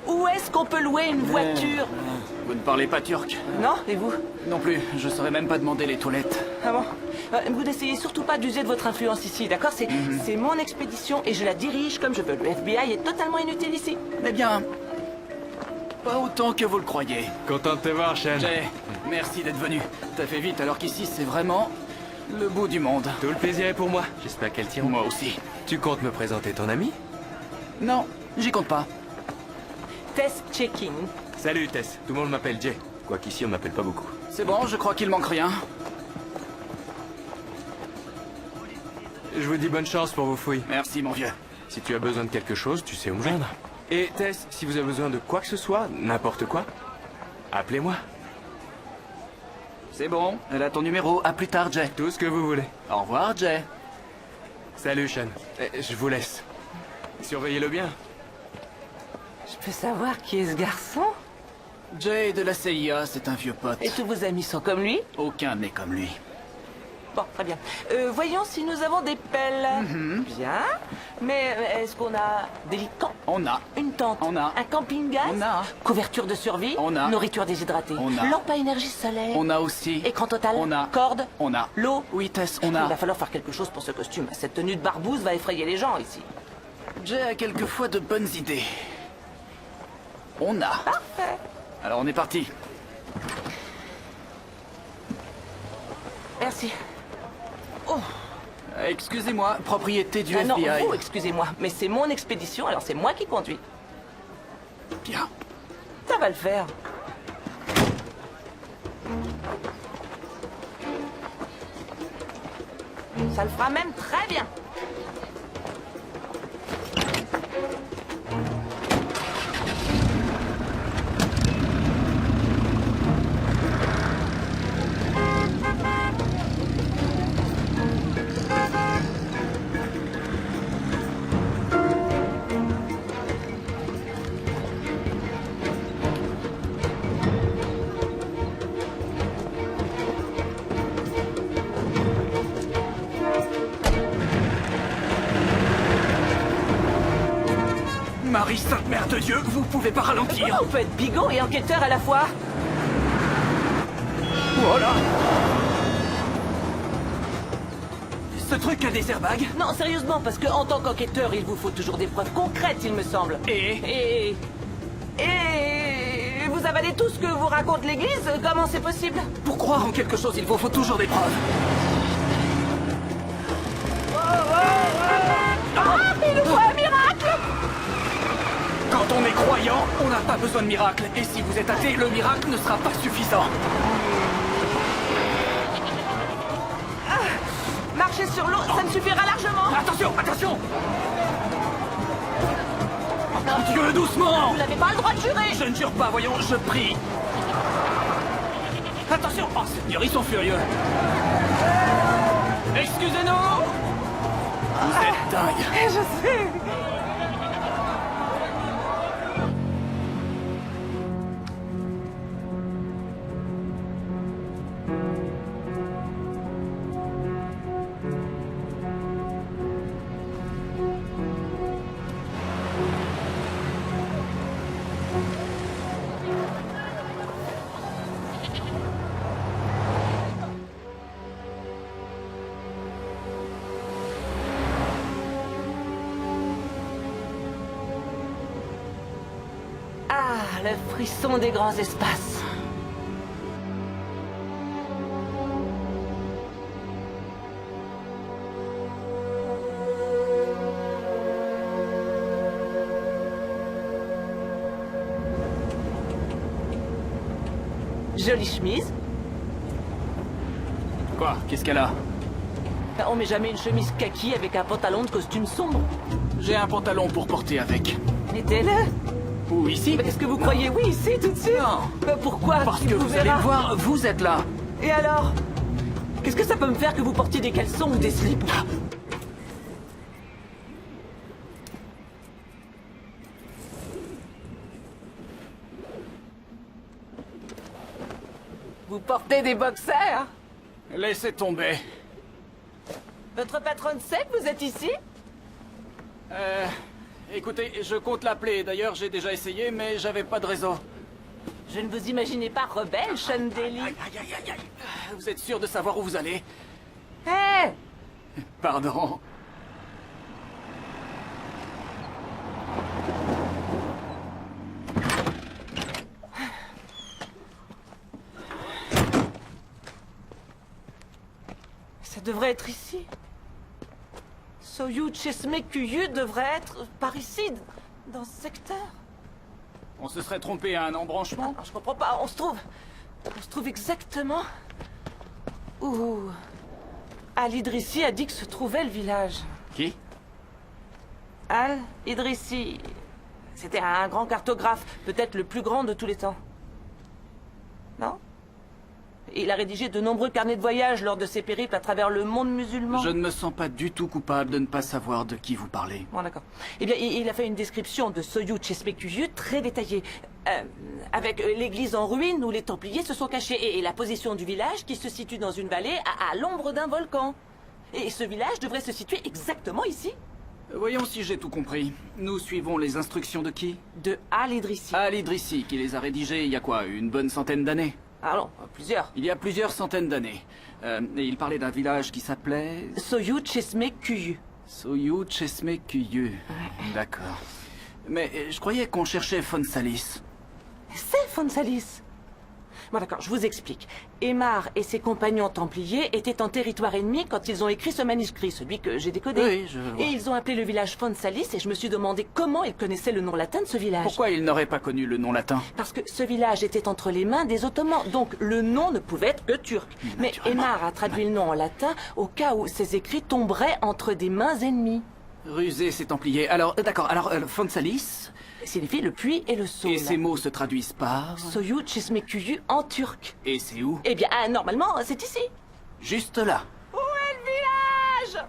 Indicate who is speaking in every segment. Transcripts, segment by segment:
Speaker 1: Où est-ce qu'on peut louer une voiture?
Speaker 2: Vous ne parlez pas turc?
Speaker 1: Non, et vous?
Speaker 2: Non plus, je saurais même pas demander les toilettes.
Speaker 1: Ah bon? Vous n'essayez surtout pas d'user de votre influence ici, d'accord? C'est mon expédition et je la dirige comme je veux. Le FBI est totalement inutile ici.
Speaker 2: Eh bien... pas autant que vous le croyez.
Speaker 3: Content de te voir, Shen.
Speaker 2: Jay, merci d'être venu. T'as fait vite alors qu'ici c'est vraiment... le bout du monde.
Speaker 3: Tout le plaisir est pour moi. J'espère qu'elle tire.
Speaker 2: Moi aussi.
Speaker 3: Tu comptes me présenter ton ami?
Speaker 2: Non, j'y compte pas.
Speaker 1: Test checking.
Speaker 3: Salut, Tess. Tout le monde m'appelle Jay. Quoiqu'ici, on m'appelle pas beaucoup.
Speaker 2: C'est bon, je crois qu'il manque rien.
Speaker 3: Je vous dis bonne chance pour vos fouilles.
Speaker 2: Merci mon vieux.
Speaker 3: Si tu as besoin de quelque chose, tu sais où me joindre. Et Tess, si vous avez besoin de quoi que ce soit, n'importe quoi, appelez-moi.
Speaker 2: C'est bon, elle a ton numéro. À plus tard, Jay.
Speaker 3: Tout ce que vous voulez.
Speaker 2: Au revoir, Jay.
Speaker 3: Salut, Shen. Je vous laisse. Surveillez-le bien.
Speaker 1: Je peux savoir qui est ce garçon?
Speaker 2: Jay de la CIA, c'est un vieux pote.
Speaker 1: Et tous vos amis sont comme lui?
Speaker 2: Aucun n'est comme lui.
Speaker 1: Bon, très bien. Voyons si nous avons des pelles. Bien. Mais est-ce qu'on a des lits de camp?
Speaker 2: On a.
Speaker 1: Une tente?
Speaker 2: On a.
Speaker 1: Un camping-gaz?
Speaker 2: On a.
Speaker 1: Couverture de survie?
Speaker 2: On a.
Speaker 1: Nourriture déshydratée?
Speaker 2: On a.
Speaker 1: Lampe à énergie solaire?
Speaker 2: On a aussi.
Speaker 1: Écran total?
Speaker 2: On a.
Speaker 1: Corde?
Speaker 2: On a.
Speaker 1: L'eau?
Speaker 2: Oui, Tess, on
Speaker 1: Il
Speaker 2: a.
Speaker 1: va falloir faire quelque chose pour ce costume. Cette tenue de barbouze va effrayer les gens ici.
Speaker 2: Jay a quelquefois de bonnes idées. On a.
Speaker 1: Parfait.
Speaker 2: Alors on est parti.
Speaker 1: Merci. Oh.
Speaker 2: Excusez-moi, propriété du
Speaker 1: Non,
Speaker 2: FBI.
Speaker 1: vous, excusez-moi, mais c'est mon expédition, alors c'est moi qui conduis.
Speaker 2: Bien.
Speaker 1: Ça va le faire. Ça le fera même très bien.
Speaker 2: Marie Sainte Mère de Dieu, vous pouvez pas ralentir.
Speaker 1: Comment on peut être bigot et enquêteur à la fois?
Speaker 2: Voilà. Ce truc a des airbags.
Speaker 1: Non, sérieusement, parce que en tant qu'enquêteur, il vous faut toujours des preuves concrètes, il me semble. Et vous avalez tout ce que vous raconte l'Église? Comment c'est possible?
Speaker 2: Pour croire en quelque chose, il vous faut toujours des preuves.
Speaker 1: Ah, il nous faut un miracle!
Speaker 2: Quand on est croyant, on n'a pas besoin de miracle. Et si vous êtes athée, le miracle ne sera pas suffisant.
Speaker 1: Marcher sur l'eau, ça me suffira largement.
Speaker 2: Attention, attention! Oh, mon Dieu, doucement!
Speaker 1: Vous n'avez pas le droit de jurer.
Speaker 2: Je ne jure pas, voyons, je prie. Attention! Oh, Seigneur, ils sont furieux. Excusez-nous! Vous êtes dingue.
Speaker 1: Je sais. Ah, le frisson des grands espaces. Jolie chemise.
Speaker 2: Quoi? Qu'est-ce qu'elle a?
Speaker 1: On met jamais une chemise kaki avec un pantalon de costume sombre.
Speaker 2: J'ai un pantalon pour porter avec.
Speaker 1: Mettez-le.
Speaker 2: Ou ici?
Speaker 1: Mais est-ce que vous croyez oui ici tout de suite?
Speaker 2: Non.
Speaker 1: Pourquoi?
Speaker 2: Parce
Speaker 1: Tu
Speaker 2: que
Speaker 1: vous
Speaker 2: vous allez
Speaker 1: verras.
Speaker 2: le voir, vous êtes là.
Speaker 1: Et alors? Qu'est-ce que ça peut me faire que vous portiez des caleçons ou des slips? Vous portez des boxers?
Speaker 2: Laissez tomber.
Speaker 1: Votre patronne sait que vous êtes ici?
Speaker 2: Écoutez, je compte l'appeler. D'ailleurs, j'ai déjà essayé, mais j'avais pas de réseau.
Speaker 1: Je ne vous imaginais pas rebelle, Sean Daly.
Speaker 2: Aïe, aïe, aïe, aïe, aïe. Vous êtes sûr de savoir où vous allez?
Speaker 1: Hé!
Speaker 2: Pardon.
Speaker 1: Ça devrait être ici. Soyou Chesme-Kuyu devrait être par ici, dans ce secteur.
Speaker 2: On se serait trompé à un embranchement?
Speaker 1: Alors, je comprends pas, on se trouve exactement où Al-Idrissi a dit que se trouvait le village.
Speaker 2: Qui?
Speaker 1: Al-Idrissi. C'était un grand cartographe, peut-être le plus grand de tous les temps. Non? Il a rédigé de nombreux carnets de voyage lors de ses périples à travers le monde musulman.
Speaker 2: Je ne me sens pas du tout coupable de ne pas savoir de qui vous parlez.
Speaker 1: Bon, d'accord. Eh bien, il a fait une description de Soyou Chesme-Kuyu très détaillée. Avec l'église en ruine où les Templiers se sont cachés et la position du village qui se situe dans une vallée à l'ombre d'un volcan. Et ce village devrait se situer exactement ici.
Speaker 2: Voyons si j'ai tout compris. Nous suivons les instructions de qui?
Speaker 1: De Al-Idrissi.
Speaker 2: Al-Idrissi, qui les a rédigées il y a quoi, une bonne centaine d'années?
Speaker 1: Ah non, plusieurs.
Speaker 2: Il y a plusieurs centaines d'années. Et il parlait d'un village qui s'appelait...
Speaker 1: Soyou Chesme-Kuyu.
Speaker 2: Soyou Chesme-Kuyu. D'accord. Mais je croyais qu'on cherchait Fonsalis.
Speaker 1: C'est Fonsalis. Bon d'accord, je vous explique. Aymar et ses compagnons templiers étaient en territoire ennemi quand ils ont écrit ce manuscrit, celui que j'ai décodé.
Speaker 2: Oui, je vois.
Speaker 1: Et ils ont appelé le village Fonsalis et je me suis demandé comment ils connaissaient le nom latin de ce village.
Speaker 2: Pourquoi ils n'auraient pas connu le nom latin?
Speaker 1: Parce que ce village était entre les mains des Ottomans, donc le nom ne pouvait être que turc. Mais
Speaker 2: Naturellement.
Speaker 1: Aymar a traduit le nom en latin au cas où ces écrits tomberaient entre des mains ennemies.
Speaker 2: Rusé, c'est Templier. Alors, d'accord, alors Fonsalis,
Speaker 1: Signifie le puits et le saule.
Speaker 2: et ces mots se traduisent par...
Speaker 1: Soyou Chesme-Kuyu en turc.
Speaker 2: Et c'est où?
Speaker 1: Eh bien, normalement, c'est ici.
Speaker 2: Juste là.
Speaker 1: Où est le village?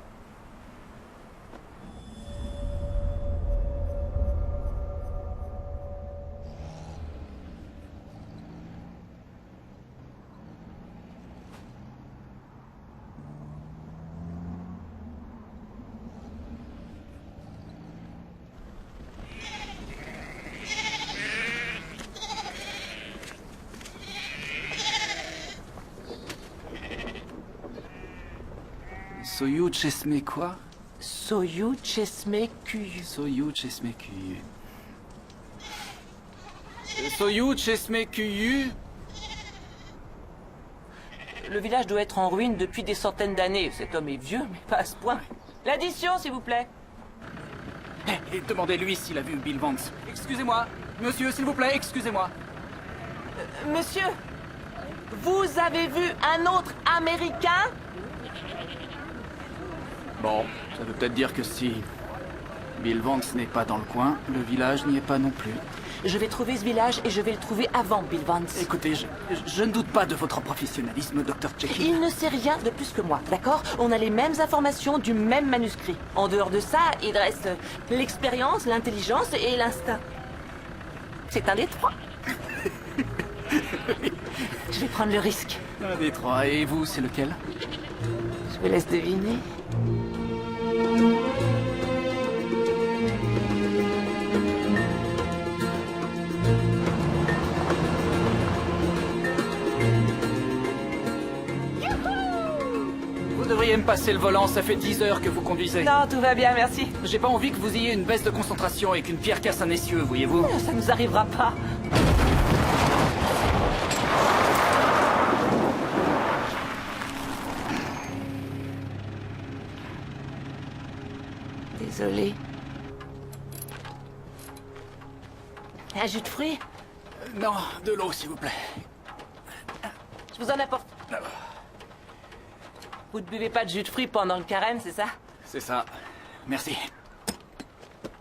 Speaker 2: Soyou Chesme quoi?
Speaker 1: Soyou Chesme-Kuyu.
Speaker 2: Soyou Chesme Kuyu. Soyou Chesme Kuyu?
Speaker 1: Le village doit être en ruine depuis des centaines d'années. Cet homme est vieux, mais pas à ce point. L'addition, s'il vous plaît.
Speaker 2: Et demandez-lui s'il a vu Bill Vance. Excusez-moi. Monsieur, s'il vous plaît, excusez-moi.
Speaker 1: Monsieur, vous avez vu un autre Américain?
Speaker 2: Bon, ça veut peut-être dire que si Bill Vance n'est pas dans le coin, le village n'y est pas non plus.
Speaker 1: Je vais trouver ce village et je vais le trouver avant Bill Vance.
Speaker 2: Écoutez, je ne doute pas de votre professionnalisme, Dr. Jekyll.
Speaker 1: Il ne sait rien de plus que moi, d'accord? On a les mêmes informations du même manuscrit. En dehors de ça, il reste l'expérience, l'intelligence et l'instinct. C'est un des trois. Je vais prendre le risque.
Speaker 2: Un des trois. Et vous, c'est lequel?
Speaker 1: Je vous laisse deviner.
Speaker 2: Vous devriez me passer le volant, ça fait 10 heures que vous conduisez.
Speaker 1: Non, tout va bien, merci.
Speaker 2: J'ai pas envie que vous ayez une baisse de concentration et qu'une pierre casse un essieu, voyez-vous.
Speaker 1: Ça nous arrivera pas. Désolé. Un jus de fruits?
Speaker 2: Non, de l'eau, s'il vous plaît.
Speaker 1: Je vous en apporte. Vous ne buvez pas de jus de fruits pendant le carême, c'est ça?
Speaker 2: C'est ça. Merci.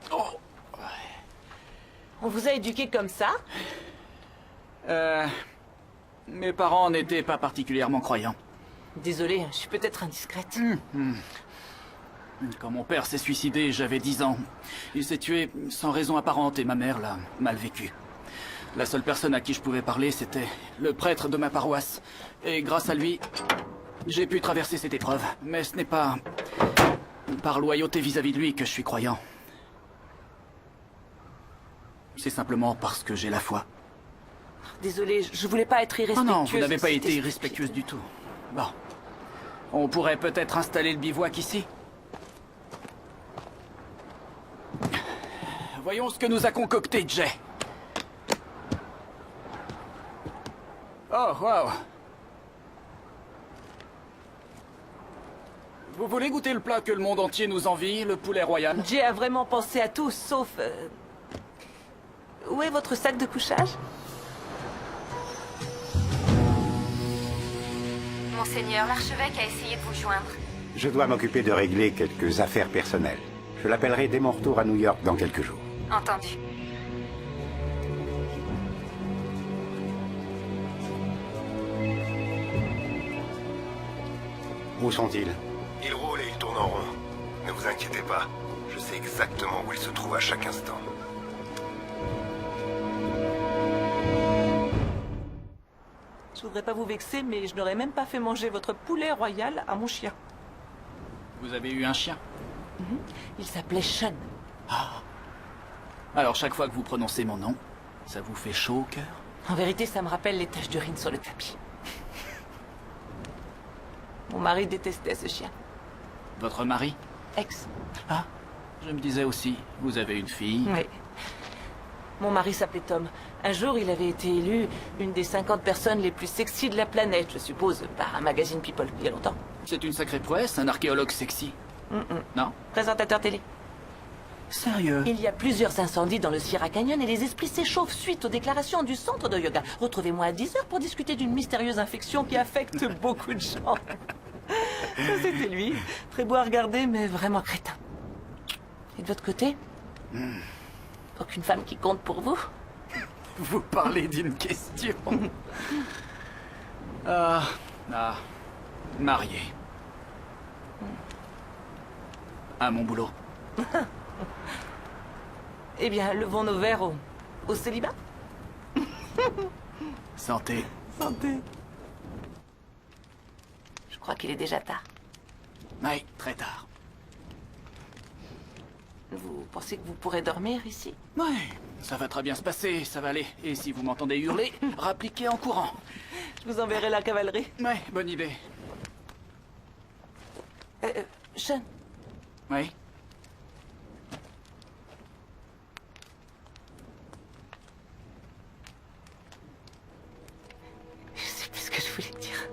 Speaker 2: Oh.
Speaker 1: On vous a éduqué comme ça?
Speaker 2: Mes parents n'étaient pas particulièrement croyants.
Speaker 1: Désolé, je suis peut-être indiscrète.
Speaker 2: Quand mon père s'est suicidé, j'avais 10 ans. Il s'est tué sans raison apparente et ma mère l'a mal vécu. La seule personne à qui je pouvais parler, c'était le prêtre de ma paroisse. Et grâce à lui, j'ai pu traverser cette épreuve. Mais ce n'est pas par loyauté vis-à-vis de lui que je suis croyant. C'est simplement parce que j'ai la foi.
Speaker 1: Désolée, je voulais pas être
Speaker 2: Oh
Speaker 1: irrespectueuse.
Speaker 2: non, vous n'avez pas
Speaker 1: C'était
Speaker 2: été irrespectueuse du tout. Bon. On pourrait peut-être installer le bivouac ici. Voyons ce que nous a concocté Jay. Oh, waouh. Vous voulez goûter le plat que le monde entier nous envie, le poulet royal?
Speaker 1: Jay a vraiment pensé à tout, sauf... Où est votre sac de couchage?
Speaker 4: Monseigneur, l'archevêque a essayé de vous joindre.
Speaker 5: Je dois m'occuper de régler quelques affaires personnelles. Je l'appellerai dès mon retour à New York dans quelques jours.
Speaker 4: Entendu.
Speaker 5: Où sont-ils?
Speaker 6: Il roule et il tourne en rond. Ne vous inquiétez pas. Je sais exactement où il se trouve à chaque instant.
Speaker 1: Je voudrais pas vous vexer, mais je n'aurais même pas fait manger votre poulet royal à mon chien.
Speaker 2: Vous avez eu un chien?
Speaker 1: Il s'appelait Sean.
Speaker 2: Alors chaque fois que vous prononcez mon nom, ça vous fait chaud au cœur?
Speaker 1: En vérité, ça me rappelle les taches d'urine sur le tapis. Mon mari détestait ce chien.
Speaker 2: Votre mari?
Speaker 1: Ex.
Speaker 2: Ah, je me disais aussi, vous avez une fille.
Speaker 1: Oui. Mon mari s'appelait Tom. Un jour, il avait été élu une des 50 personnes les plus sexy de la planète, je suppose, par un magazine People, il y a longtemps.
Speaker 2: C'est une sacrée prouesse, un archéologue sexy. Non?
Speaker 1: Présentateur télé.
Speaker 2: Sérieux?
Speaker 1: Il y a plusieurs incendies dans le Sierra Canyon et les esprits s'échauffent suite aux déclarations du centre de yoga. Retrouvez-moi à 10h pour discuter d'une mystérieuse infection qui affecte beaucoup de gens. Ça, c'était lui. Très beau à regarder, mais vraiment crétin. Et de votre côté? Aucune femme qui compte pour vous?
Speaker 2: Vous parlez d'une question. Marié. À mon boulot.
Speaker 1: Eh bien, levons nos verres au célibat.
Speaker 2: Santé.
Speaker 1: Santé. Je crois qu'il est déjà tard.
Speaker 2: Oui, très tard.
Speaker 1: Vous pensez que vous pourrez dormir ici?
Speaker 2: Ouais, ça va très bien se passer, ça va aller. Et si vous m'entendez hurler, rappliquez en courant.
Speaker 1: Je vous enverrai la cavalerie.
Speaker 2: Ouais, bonne idée.
Speaker 1: Sean,
Speaker 2: Oui.
Speaker 1: je sais plus ce que je voulais dire.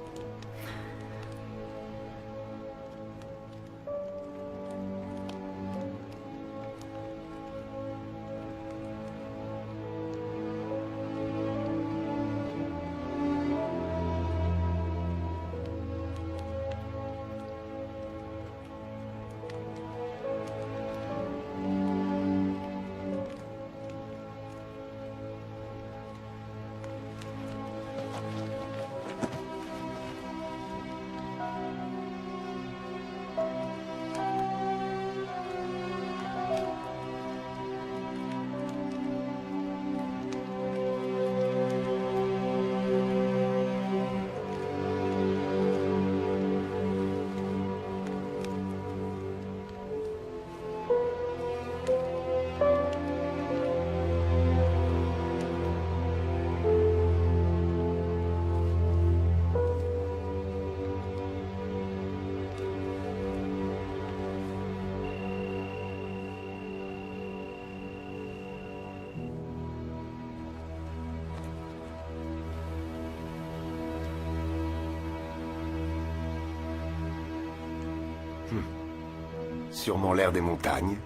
Speaker 6: Sûrement l'air des montagnes.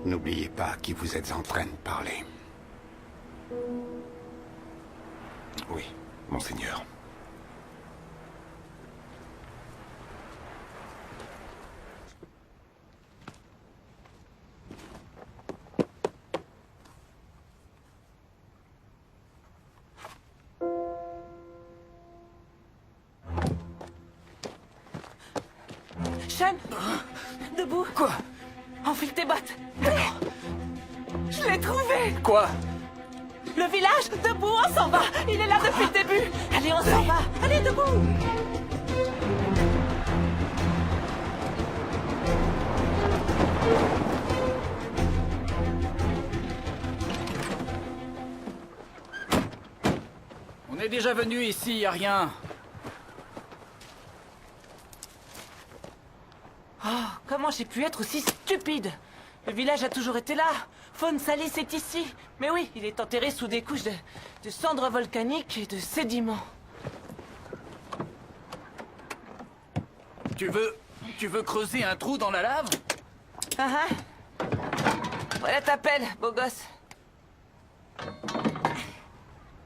Speaker 5: N'oubliez pas à qui vous êtes en train de parler.
Speaker 6: Oui, monseigneur.
Speaker 1: Sean, debout.
Speaker 2: Quoi?
Speaker 1: Enfile tes bottes. Je l'ai trouvé.
Speaker 2: Quoi?
Speaker 1: Le village, debout, on s'en va. Il est là depuis le début. Allez, on s'en va. Allez, debout.
Speaker 2: déjà venu ici, y a rien.
Speaker 1: Oh, comment j'ai pu être aussi stupide? Le village a toujours été là. Faune Salis est ici. Mais oui, il est enterré sous des couches de cendres volcaniques et de sédiments.
Speaker 2: Tu veux creuser un trou dans la lave?
Speaker 1: Ah ah. Voilà ta pelle, beau gosse.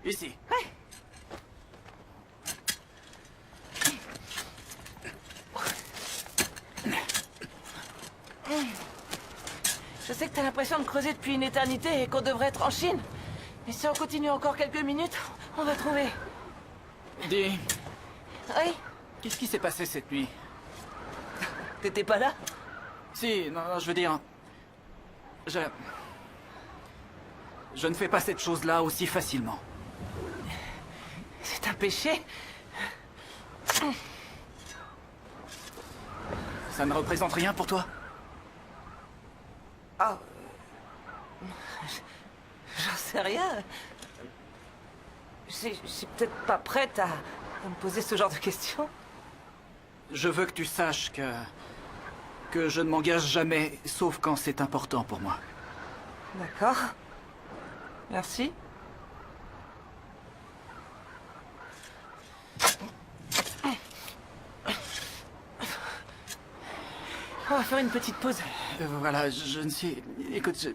Speaker 2: Ici.
Speaker 1: Ouais. Je sais que t'as l'impression de creuser depuis une éternité et qu'on devrait être en Chine. Mais si on continue encore quelques minutes, on va trouver.
Speaker 2: Dis,
Speaker 1: Oui?
Speaker 2: qu'est-ce qui s'est passé cette nuit?
Speaker 1: T'étais pas là?
Speaker 2: Si, non, je veux dire... Je ne fais pas cette chose-là aussi facilement.
Speaker 1: C'est un péché?
Speaker 2: Ça ne représente rien pour toi?
Speaker 1: Oh. J'en sais rien. Je suis peut-être pas prête à me poser ce genre de questions.
Speaker 2: Je veux que tu saches que je ne m'engage jamais, sauf quand c'est important pour moi.
Speaker 1: D'accord. Merci. On va faire une petite pause.
Speaker 2: Voilà, je ne sais... Écoute,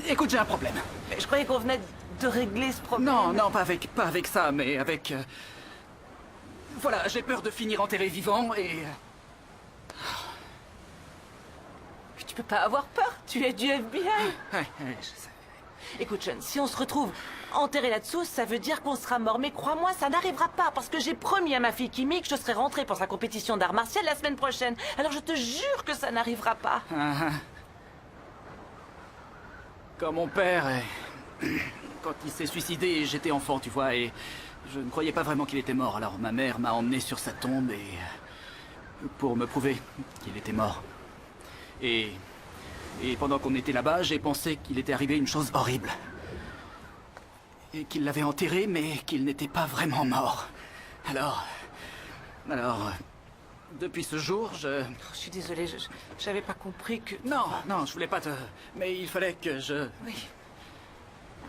Speaker 2: Écoute, j'ai un problème.
Speaker 1: Mais je croyais qu'on venait de régler ce problème.
Speaker 2: Non, non, pas avec ça, mais avec... Voilà, j'ai peur de finir enterré vivant et...
Speaker 1: Tu peux pas avoir peur, tu es du FBI.
Speaker 2: Ouais, je sais.
Speaker 1: Écoute, Sean, si on se retrouve enterré là-dessous, ça veut dire qu'on sera mort. Mais crois-moi, ça n'arrivera pas, parce que j'ai promis à ma fille Kimi que je serai rentrée pour sa compétition d'art martial la semaine prochaine. Alors je te jure que ça n'arrivera pas.
Speaker 2: Quand mon père... Quand il s'est suicidé, j'étais enfant, tu vois, et je ne croyais pas vraiment qu'il était mort. Alors ma mère m'a emmené sur sa tombe et... pour me prouver qu'il était mort. Et pendant qu'on était là-bas, j'ai pensé qu'il était arrivé une chose horrible. Et qu'il l'avait enterré, mais qu'il n'était pas vraiment mort. Alors... depuis ce jour,
Speaker 1: Je suis désolée, j'avais pas compris que...
Speaker 2: Non, je voulais pas te... Mais il fallait que je...
Speaker 1: Oui,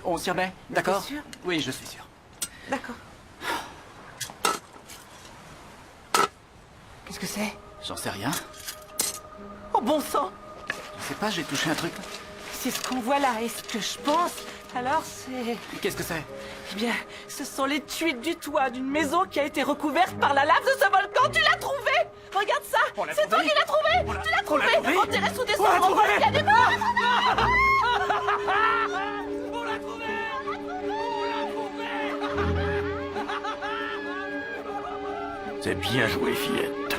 Speaker 2: On s'y remet, d'accord?
Speaker 1: T'es sûr?
Speaker 2: Oui, je suis sûr.
Speaker 1: d'accord. Qu'est-ce que c'est?
Speaker 2: J'en sais rien.
Speaker 1: Oh bon sang!
Speaker 2: Je sais pas, j'ai touché un truc.
Speaker 1: C'est ce qu'on voit là, et ce que je pense, alors c'est...
Speaker 2: Qu'est-ce que c'est?
Speaker 1: Eh bien, ce sont les tuiles du toit d'une maison qui a été recouverte par la lave de ce volcan. Tu l'as trouvé! Regarde ça!
Speaker 2: On l'a
Speaker 1: C'est toi
Speaker 2: trouvé?
Speaker 1: qui l'as trouvé! Tu l'as trouvé!
Speaker 2: trouvé?
Speaker 1: Enterré sous des
Speaker 2: On l'a
Speaker 1: cendres
Speaker 2: trouvé?
Speaker 1: volcaniques!
Speaker 2: On l'a trouvé!
Speaker 7: C'est bien joué, fillette.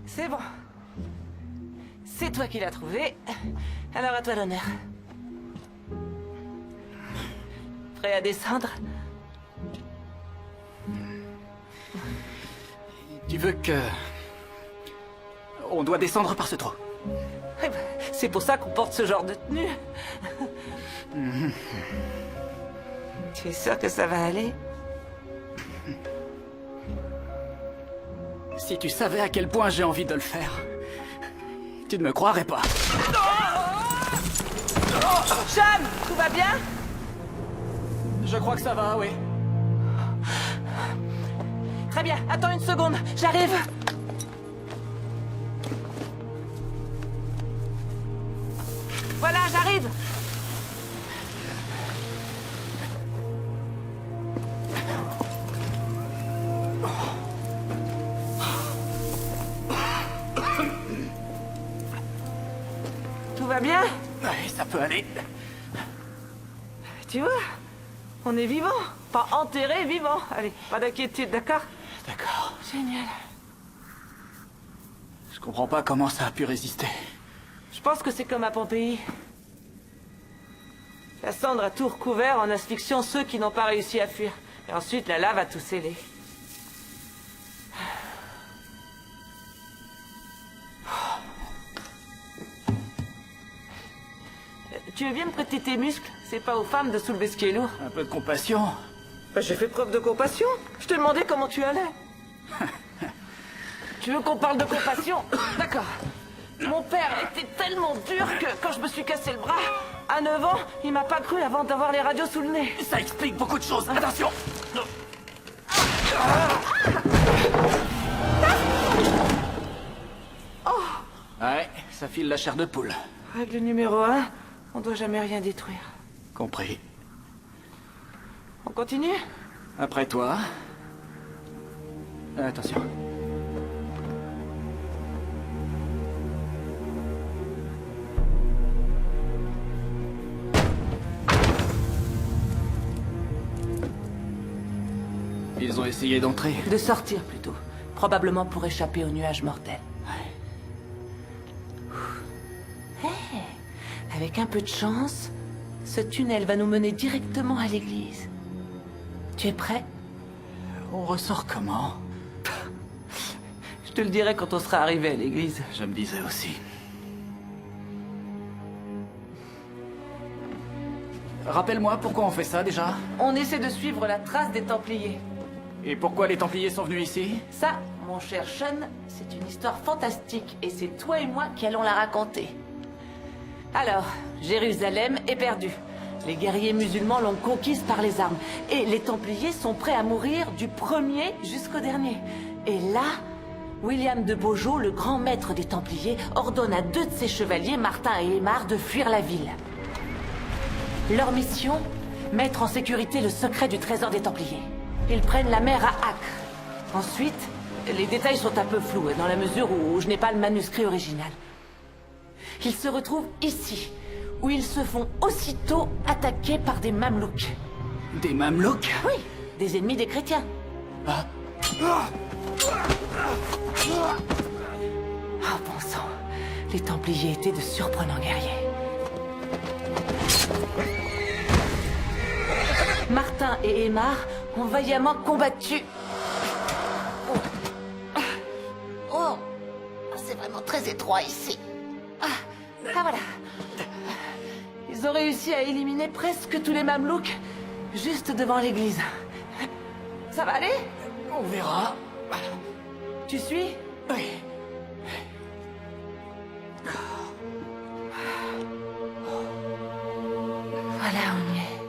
Speaker 1: C'est bon. C'est toi qui l'as trouvé. Alors à toi l'honneur. Prêt à descendre?
Speaker 2: Tu veux que... On doit descendre par ce trou.
Speaker 1: Eh ben, c'est pour ça qu'on porte ce genre de tenue. Tu es sûr que ça va aller?
Speaker 2: Si tu savais à quel point j'ai envie de le faire, tu ne me croirais pas.
Speaker 1: Sean, tout va bien?
Speaker 2: Je crois que ça va, oui.
Speaker 1: Très bien, attends une seconde, j'arrive. Voilà, j'arrive. Tout va bien?
Speaker 2: Ouais, ça peut aller.
Speaker 1: Tu vois, on est vivant, pas enterré, vivant. Allez, pas d'inquiétude, d'accord?
Speaker 2: D'accord.
Speaker 1: Génial.
Speaker 2: Je comprends pas comment ça a pu résister.
Speaker 1: Je pense que c'est comme à Pompéi. La descendre à tout recouvert en asphyxiant ceux qui n'ont pas réussi à fuir. Et ensuite, la lave a tout scellé. Tu veux bien me prêter tes muscles? C'est pas aux femmes de soulever ce qui est lourd.
Speaker 2: Un peu de compassion.
Speaker 1: Bah, j'ai fait preuve de compassion. Je te demandais comment tu allais. Tu veux qu'on parle de compassion? D'accord. Mon père était tellement dur que quand je me suis cassé le bras, à 9 ans, il m'a pas cru avant d'avoir les radios sous le nez.
Speaker 2: Ça explique beaucoup de choses. Attention. Ouais, ça file la chair de poule.
Speaker 1: Règle numéro 1, on doit jamais rien détruire.
Speaker 2: Compris.
Speaker 1: On continue?
Speaker 2: Après toi. Attention. Ils ont essayé d'entrer.
Speaker 1: De sortir plutôt. Probablement pour échapper au nuage mortel. Hey, avec un peu de chance, ce tunnel va nous mener directement à l'église. Tu es prêt?
Speaker 2: On ressort comment?
Speaker 1: Je te le dirai quand on sera arrivé à l'église.
Speaker 2: Je me disais aussi. Rappelle-moi pourquoi on fait ça déjà?
Speaker 1: On essaie de suivre la trace des Templiers.
Speaker 2: Et pourquoi les Templiers sont venus ici?
Speaker 1: Ça, mon cher Sean, c'est une histoire fantastique et c'est toi et moi qui allons la raconter. Alors, Jérusalem est perdue. Les guerriers musulmans l'ont conquise par les armes. Et les Templiers sont prêts à mourir du premier jusqu'au dernier. Et là, William de Beaujeu, le grand maître des Templiers, ordonne à 2 de ses chevaliers, Martin et Aymar, de fuir la ville. Leur mission, mettre en sécurité le secret du trésor des Templiers. Ils prennent la mer à Acre. Ensuite, les détails sont un peu flous, dans la mesure où je n'ai pas le manuscrit original. Ils se retrouvent ici, où ils se font aussitôt attaquer par des Mamelouks.
Speaker 2: Des Mamelouks?
Speaker 1: Oui, des ennemis des chrétiens. Ah, bon sang, les Templiers étaient de surprenants guerriers. Martin et Aymar ont vaillamment combattu. Oh, c'est vraiment très étroit ici. Voilà. Ils ont réussi à éliminer presque tous les Mamelouks juste devant l'église. Ça va aller?
Speaker 2: On verra.
Speaker 1: Tu suis?
Speaker 2: Oui.
Speaker 1: Voilà, on y est.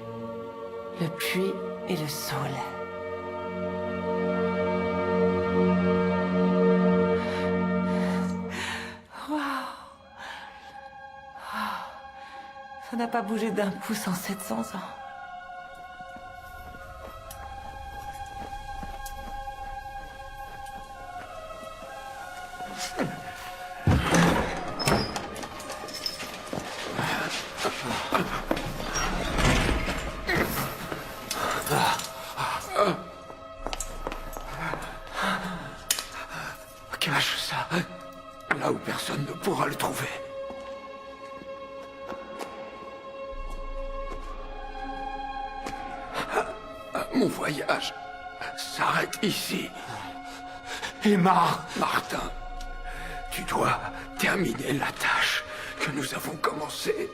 Speaker 1: Le puits et le saule. Ça n'a pas bougé d'un pouce en 700 ans.
Speaker 7: Cache ça, là où personne ne pourra le trouver. Mon voyage s'arrête ici. Aymar, Martin, tu dois terminer la tâche que nous avons commencée.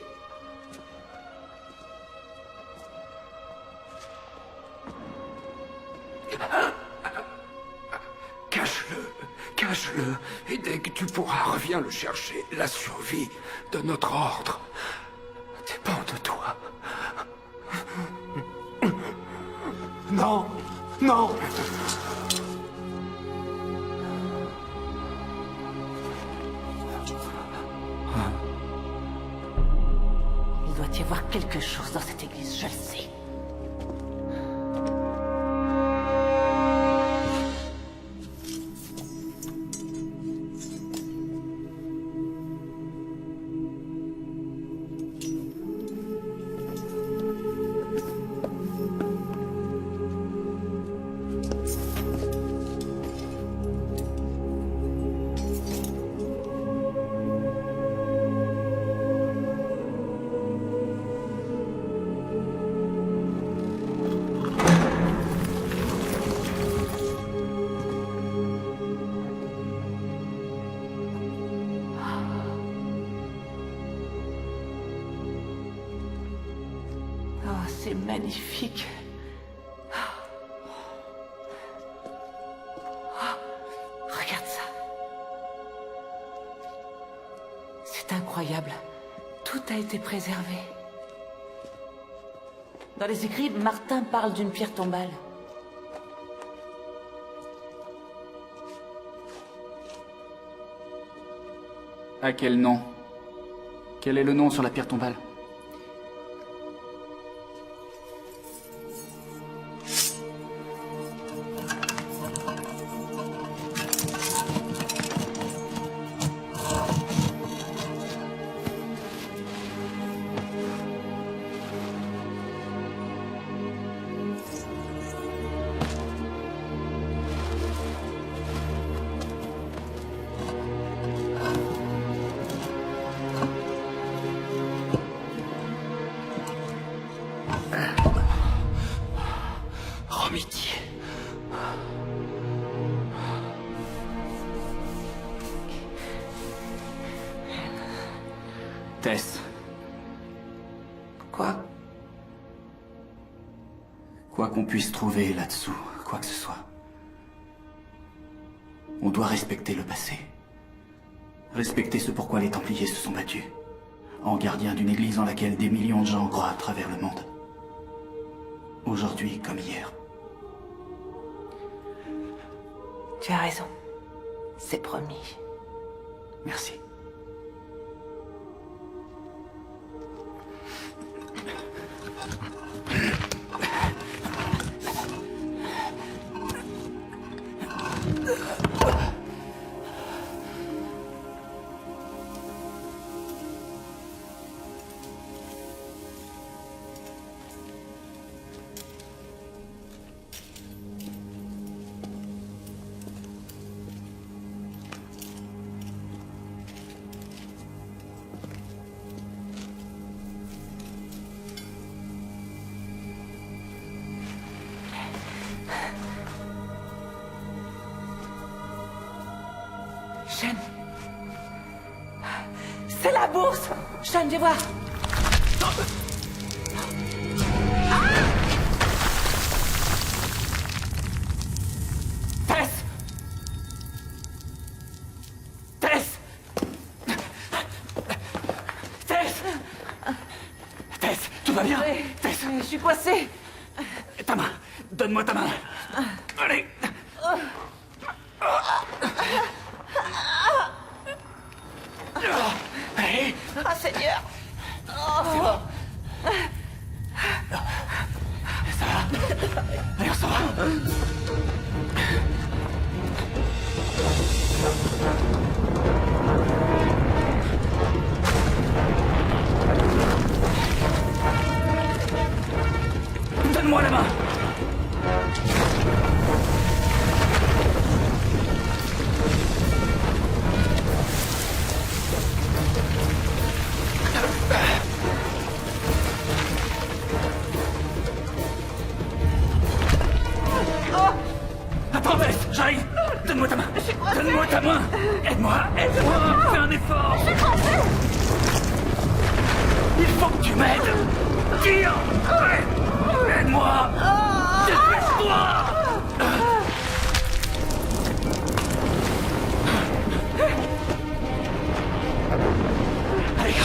Speaker 7: Cache-le, et dès que tu pourras, reviens le chercher. La survie de notre ordre dépend de toi. Non, non.
Speaker 1: Il doit y avoir quelque chose dans cette église, je le sais. c'est magnifique. Regarde ça. C'est incroyable. Tout a été préservé. Dans les écrits, Martin parle d'une pierre tombale.
Speaker 2: À quel nom? Quel est le nom sur la pierre tombale?
Speaker 7: Romiti.
Speaker 2: Tess,
Speaker 1: Quoi?
Speaker 2: quoi qu'on puisse trouver là-dessous, quoi que ce soit, on doit respecter le passé. Respecter ce pourquoi les Templiers se sont battus. En gardiens d'une église en laquelle des millions de gens croient à travers le monde. Aujourd'hui comme hier.
Speaker 1: Tu as raison. C'est promis.
Speaker 2: Merci.
Speaker 1: Sean. C'est la bourse. Sean, viens voir.
Speaker 2: Tess! Tess! Tess! Tess, tout va bien?
Speaker 1: Oui,
Speaker 2: Tess,
Speaker 1: je suis coincée.
Speaker 2: ta main! Donne-moi ta main! Allez! Allez!
Speaker 1: Ah, Seigneur.
Speaker 2: C'est bon. Ça va? Allez, on s'en va. Donne-moi la main. Attends, Bess, j'arrive. Donne-moi ta main. Donne-moi ta main. Aide-moi, aide-moi. Fais un effort. Il faut que tu m'aides. Tire. Aide-moi. Dépêche-toi. Allez.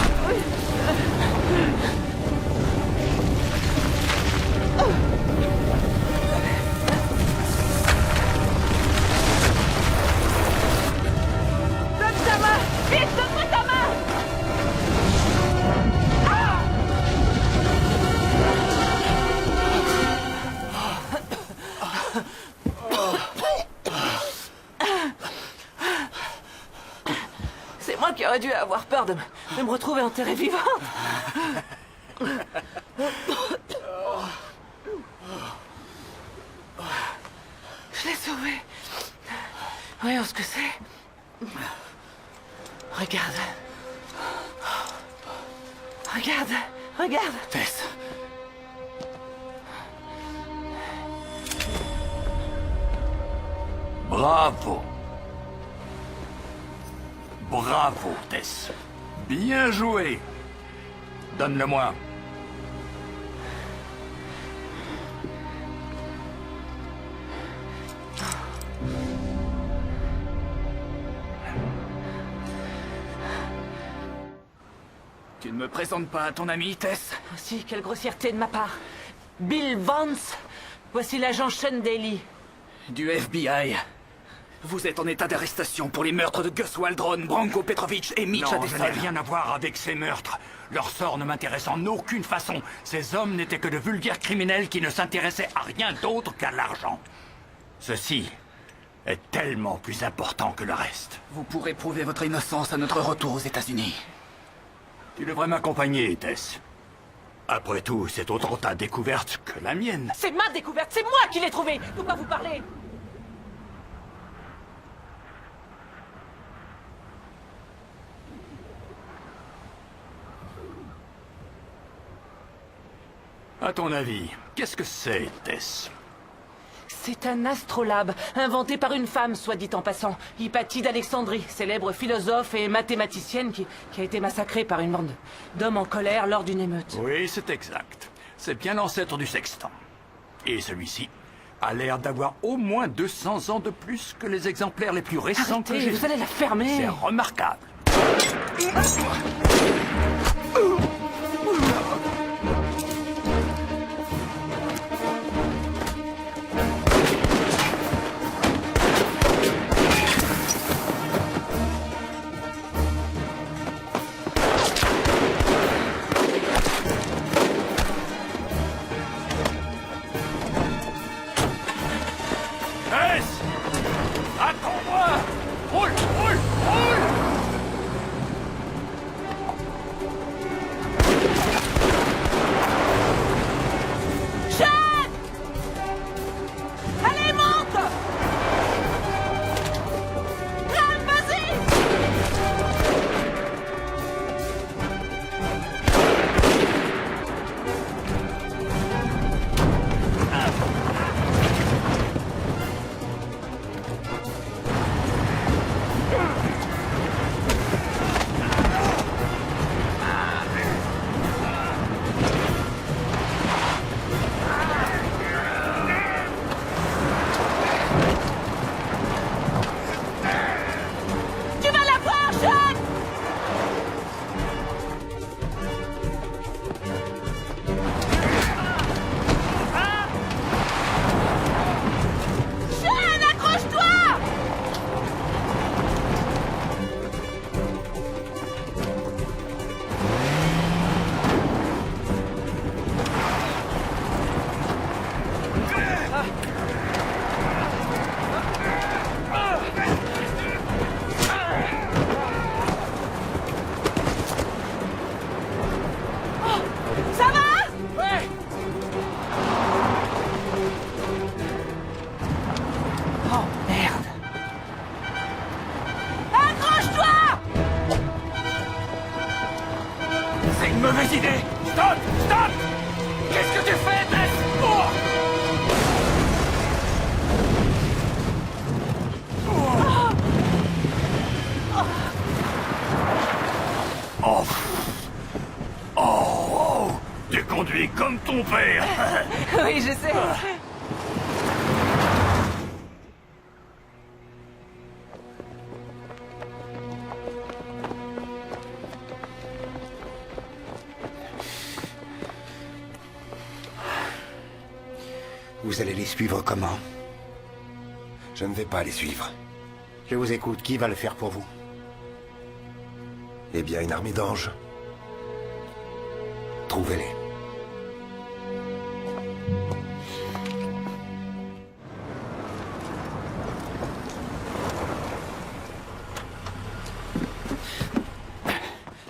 Speaker 1: Donne ta main. Vite, donne-moi ta main. C'est moi qui aurais dû avoir peur de me retrouver enterrée vivante. Je l'ai sauvée. Voyons ce que c'est. Regarde. Regarde. Regarde.
Speaker 2: Tess.
Speaker 8: Bravo. Bravo, Tess. Bien joué. Donne-le-moi.
Speaker 2: Tu ne me présentes pas à ton ami, Tess?
Speaker 1: Aussi, quelle grossièreté de ma part. Bill Vance, voici l'agent Sean Daly.
Speaker 2: Du FBI. Vous êtes en état d'arrestation pour les meurtres de Gus Waldron, Branko Petrovic et Mitch
Speaker 8: Non, je
Speaker 2: Addison.
Speaker 8: n'ai rien à voir avec ces meurtres. Leur sort ne m'intéresse en aucune façon. Ces hommes n'étaient que de vulgaires criminels qui ne s'intéressaient à rien d'autre qu'à l'argent. Ceci est tellement plus important que le reste.
Speaker 2: Vous pourrez prouver votre innocence à notre retour aux États-Unis.
Speaker 8: Tu devrais m'accompagner, Tess. Après tout, c'est autant ta découverte que la mienne.
Speaker 1: C'est ma découverte, c'est moi qui l'ai trouvée. De quoi vous parlez?
Speaker 8: À ton avis, qu'est-ce que c'est, Tess?
Speaker 1: C'est un astrolabe, inventé par une femme, soit dit en passant. Hypatie d'Alexandrie, célèbre philosophe et mathématicienne qui a été massacrée par une bande d'hommes en colère lors d'une émeute.
Speaker 8: Oui, c'est exact. C'est bien l'ancêtre du sextant. Et celui-ci a l'air d'avoir au moins 200 ans de plus que les exemplaires les plus récents que
Speaker 1: Arrêtez,
Speaker 8: j'ai.
Speaker 1: vous allez la fermer.
Speaker 8: C'est remarquable. Tess! Attends-moi! Roule! Roule! Roule!
Speaker 1: Sean! Allez, monte! Ram, vas-y! Tu vas la voir, Sean! Sean, accroche-toi! Ça va?
Speaker 2: Ouais!
Speaker 1: Oh, merde. Accroche-toi!
Speaker 8: C'est une mauvaise idée! Stop! Stop! Qu'est-ce que tu fais, Tess? Oh! Oh! Oh! Oh! Tu conduis comme ton père!
Speaker 1: Oui, je sais.
Speaker 5: Vous allez les suivre comment?
Speaker 6: Je ne vais pas les suivre.
Speaker 5: Je vous écoute. Qui va le faire pour vous?
Speaker 6: Eh bien, une armée d'anges. Trouvez-les.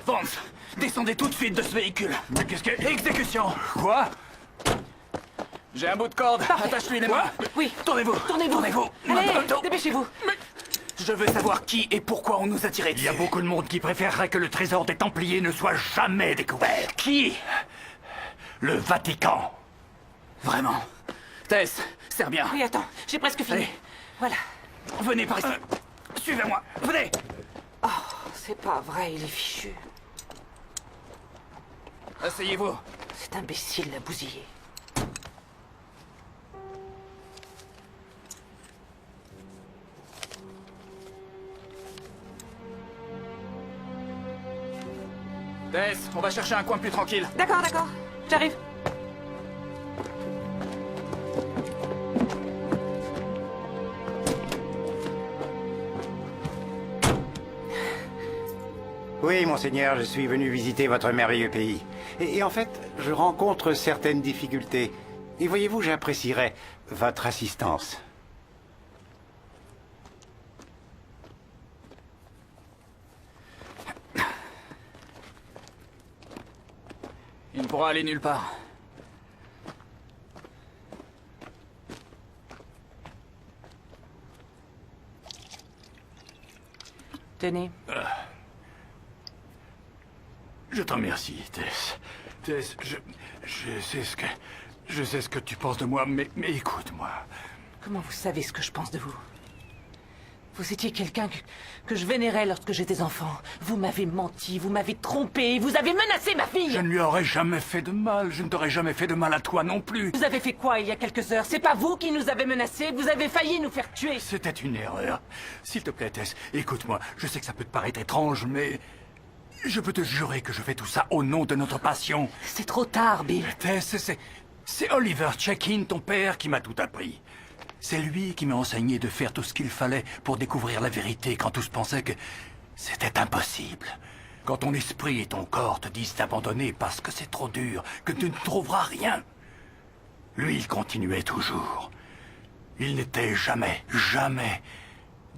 Speaker 2: Vance, descendez tout de suite de ce véhicule.
Speaker 8: Mais qu'est-ce que...
Speaker 2: Exécution!
Speaker 8: Quoi?
Speaker 2: J'ai un bout de corde. Attache-lui les mains.
Speaker 1: Oui.
Speaker 2: Tournez-vous.
Speaker 1: Tournez-vous.
Speaker 2: Tournez-vous.
Speaker 1: Allez,
Speaker 2: Maintenant.
Speaker 1: dépêchez-vous.
Speaker 2: Je veux savoir qui et pourquoi on nous a tiré
Speaker 8: Il
Speaker 2: dessus.
Speaker 8: y a beaucoup de monde qui préférerait que le trésor des Templiers ne soit jamais découvert.
Speaker 2: Qui?
Speaker 8: Le Vatican.
Speaker 2: Vraiment. Tess, serre bien.
Speaker 1: Oui, attends, j'ai presque fini.
Speaker 2: Allez.
Speaker 1: Voilà.
Speaker 2: Venez par ici. Suivez-moi. Venez.
Speaker 1: C'est pas vrai, il est fichu.
Speaker 2: Asseyez-vous.
Speaker 1: Cet imbécile l'a bousillé.
Speaker 2: Tess, on va chercher un coin plus tranquille.
Speaker 1: D'accord, d'accord. J'arrive.
Speaker 5: Oui, monseigneur, je suis venu visiter votre merveilleux pays. Et en fait, je rencontre certaines difficultés. Et voyez-vous, j'apprécierais votre assistance.
Speaker 2: Il ne pourra aller nulle part.
Speaker 1: Tenez.
Speaker 8: Je te remercie, Tess. Tess, je sais ce que tu penses de moi, mais écoute-moi.
Speaker 1: Comment vous savez ce que je pense de vous? Vous étiez quelqu'un que je vénérais lorsque j'étais enfant. Vous m'avez menti, vous m'avez trompé, vous avez menacé ma fille.
Speaker 8: Je ne lui aurais jamais fait de mal. Je ne t'aurais jamais fait de mal à toi non plus.
Speaker 1: Vous avez fait quoi il y a quelques heures? C'est pas vous qui nous avez menacés, vous avez failli nous faire tuer.
Speaker 8: C'était une erreur. S'il te plaît, Tess, écoute-moi. Je sais que ça peut te paraître étrange, mais... je peux te jurer que je fais tout ça au nom de notre passion.
Speaker 1: C'est trop tard, Bill.
Speaker 8: Tess, c'est Oliver Check-in, ton père, qui m'a tout appris. C'est lui qui m'a enseigné de faire tout ce qu'il fallait pour découvrir la vérité quand tous pensaient que c'était impossible. Quand ton esprit et ton corps te disent d'abandonner parce que c'est trop dur, que tu ne trouveras rien. Lui, il continuait toujours. Il n'était jamais, jamais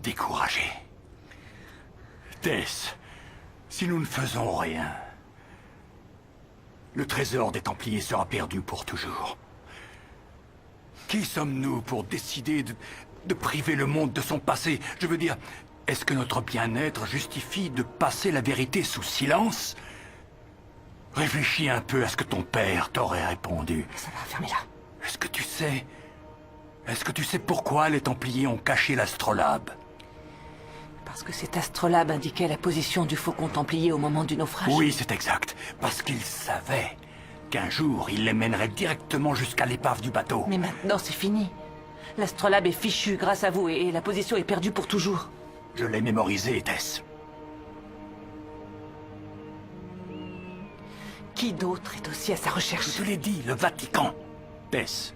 Speaker 8: découragé. Tess, si nous ne faisons rien, le trésor des Templiers sera perdu pour toujours. Qui sommes-nous pour décider de priver le monde de son passé? Je veux dire, est-ce que notre bien-être justifie de passer la vérité sous silence? Réfléchis un peu à ce que ton père t'aurait répondu.
Speaker 1: Ça va, fermez-la.
Speaker 8: Est-ce que tu sais pourquoi les Templiers ont caché l'astrolabe?
Speaker 1: Parce que cet astrolabe indiquait la position du faucon templier au moment du naufrage.
Speaker 8: Oui, c'est exact. Parce qu'ils savaient qu'un jour, il les mènerait directement jusqu'à l'épave du bateau.
Speaker 1: Mais maintenant, c'est fini. L'astrolabe est fichu grâce à vous et la position est perdue pour toujours.
Speaker 8: Je l'ai mémorisé, Tess.
Speaker 1: Qui d'autre est aussi à sa recherche?
Speaker 8: Je te l'ai dit, le Vatican. Tess,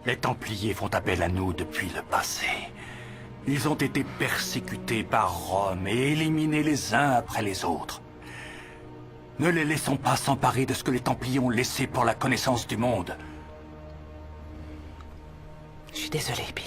Speaker 8: les Templiers font appel à nous depuis le passé. Ils ont été persécutés par Rome et éliminés les uns après les autres. Ne les laissons pas s'emparer de ce que les Templiers ont laissé pour la connaissance du monde.
Speaker 1: Je suis désolé, Bill.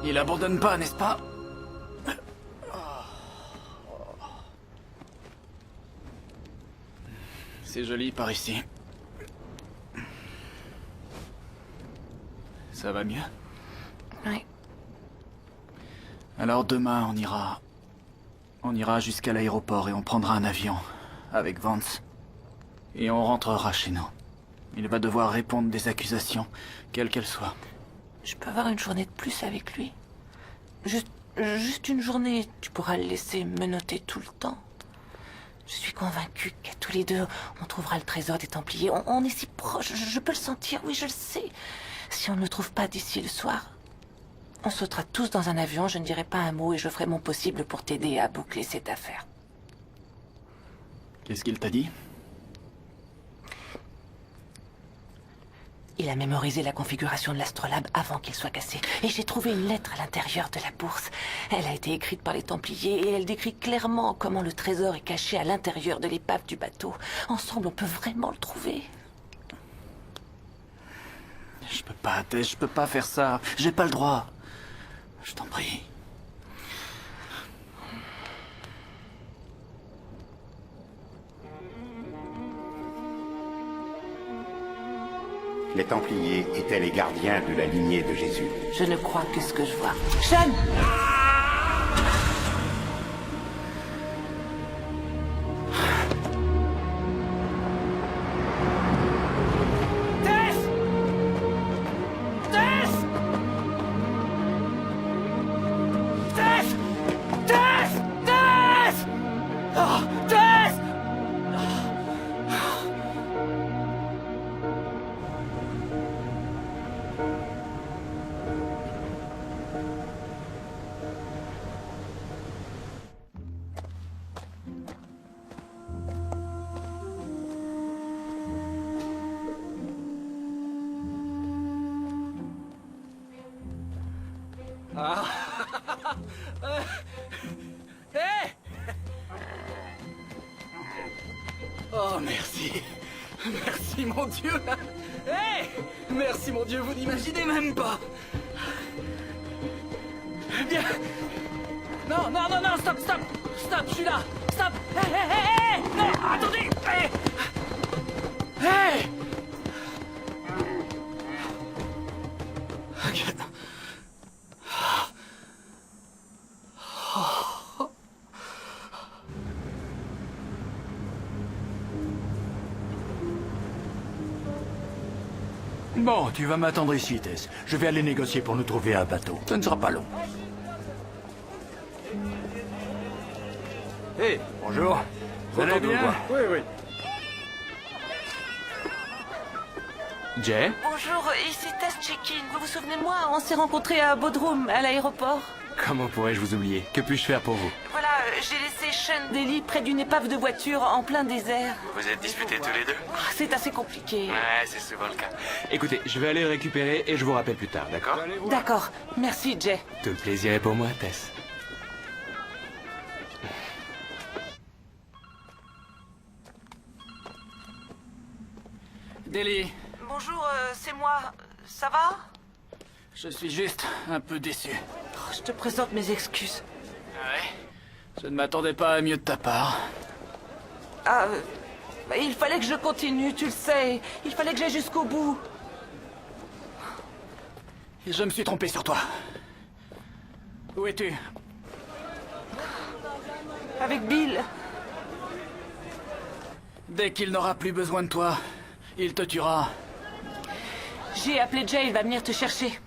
Speaker 2: Il abandonne pas, n'est-ce pas? C'est joli par ici. Ça va mieux?
Speaker 1: Oui.
Speaker 2: Alors demain, on ira... on ira jusqu'à l'aéroport et on prendra un avion avec Vance. Et on rentrera chez nous. Il va devoir répondre des accusations, quelles qu'elles soient.
Speaker 1: Je peux avoir une journée de plus avec lui? Juste une journée. Tu pourras le laisser menotter tout le temps. Je suis convaincue qu'à tous les deux, on trouvera le trésor des Templiers. On est si proches, je peux le sentir, oui, je le sais. Si on ne le trouve pas d'ici le soir, on sautera tous dans un avion, je ne dirai pas un mot et je ferai mon possible pour t'aider à boucler cette affaire.
Speaker 2: Qu'est-ce qu'il t'a dit?
Speaker 1: Il a mémorisé la configuration de l'astrolabe avant qu'il soit cassé. Et j'ai trouvé une lettre à l'intérieur de la bourse. Elle a été écrite par les Templiers et elle décrit clairement comment le trésor est caché à l'intérieur de l'épave du bateau. Ensemble, on peut vraiment le trouver.
Speaker 2: Je peux pas, Tess, je peux pas faire ça. J'ai pas le droit. Je t'en prie.
Speaker 5: Les Templiers étaient les gardiens de la lignée de Jésus.
Speaker 1: Je ne crois que ce que je vois. Sean! Tess! Tess! Tess! Tess! Tess! Oh, Tess! Hé!
Speaker 2: Oh, merci. Merci, mon Dieu. Hé! Merci, mon Dieu, vous n'imaginez même pas. Bien. Non, non, non, non, stop, stop. Stop, je suis là. Stop. Hé, hé, hé, hé. Non, attendez. Hé! Hé! Ok.
Speaker 8: Bon, tu vas m'attendre ici, Tess. Je vais aller négocier pour nous trouver un bateau. Ça ne sera pas long.
Speaker 3: Hé,
Speaker 8: Bonjour. Vous allez
Speaker 3: Entendez-vous,
Speaker 8: bien?
Speaker 3: quoi?
Speaker 5: Oui, oui.
Speaker 3: Jay?
Speaker 1: Bonjour, ici Tess Check-in. Vous vous souvenez de moi? On s'est rencontrés à Bodrum, à l'aéroport.
Speaker 3: Comment pourrais-je vous oublier? Que puis-je faire pour vous?
Speaker 1: Voilà, j'ai laissé Sean Daly près d'une épave de voiture en plein désert.
Speaker 3: Vous vous êtes disputés tous les deux?
Speaker 1: Ah, c'est assez compliqué.
Speaker 3: Ouais, c'est souvent le cas. Écoutez, je vais aller le récupérer et je vous rappelle plus tard, d'accord?
Speaker 1: D'accord, merci Jay.
Speaker 3: Tout le plaisir est pour moi, Tess.
Speaker 2: Deli,
Speaker 1: Bonjour, c'est moi. Ça va?
Speaker 2: je suis juste un peu déçu.
Speaker 1: Oh, je te présente mes excuses.
Speaker 2: Ouais. Je ne m'attendais pas à mieux de ta part.
Speaker 1: Ah, bah, il fallait que je continue, tu le sais. Il fallait que j'aille jusqu'au bout.
Speaker 2: Et je me suis trompé sur toi. Où es-tu?
Speaker 1: Avec Bill.
Speaker 2: Dès qu'il n'aura plus besoin de toi, il te tuera.
Speaker 1: J'ai appelé Jay, il va venir te chercher.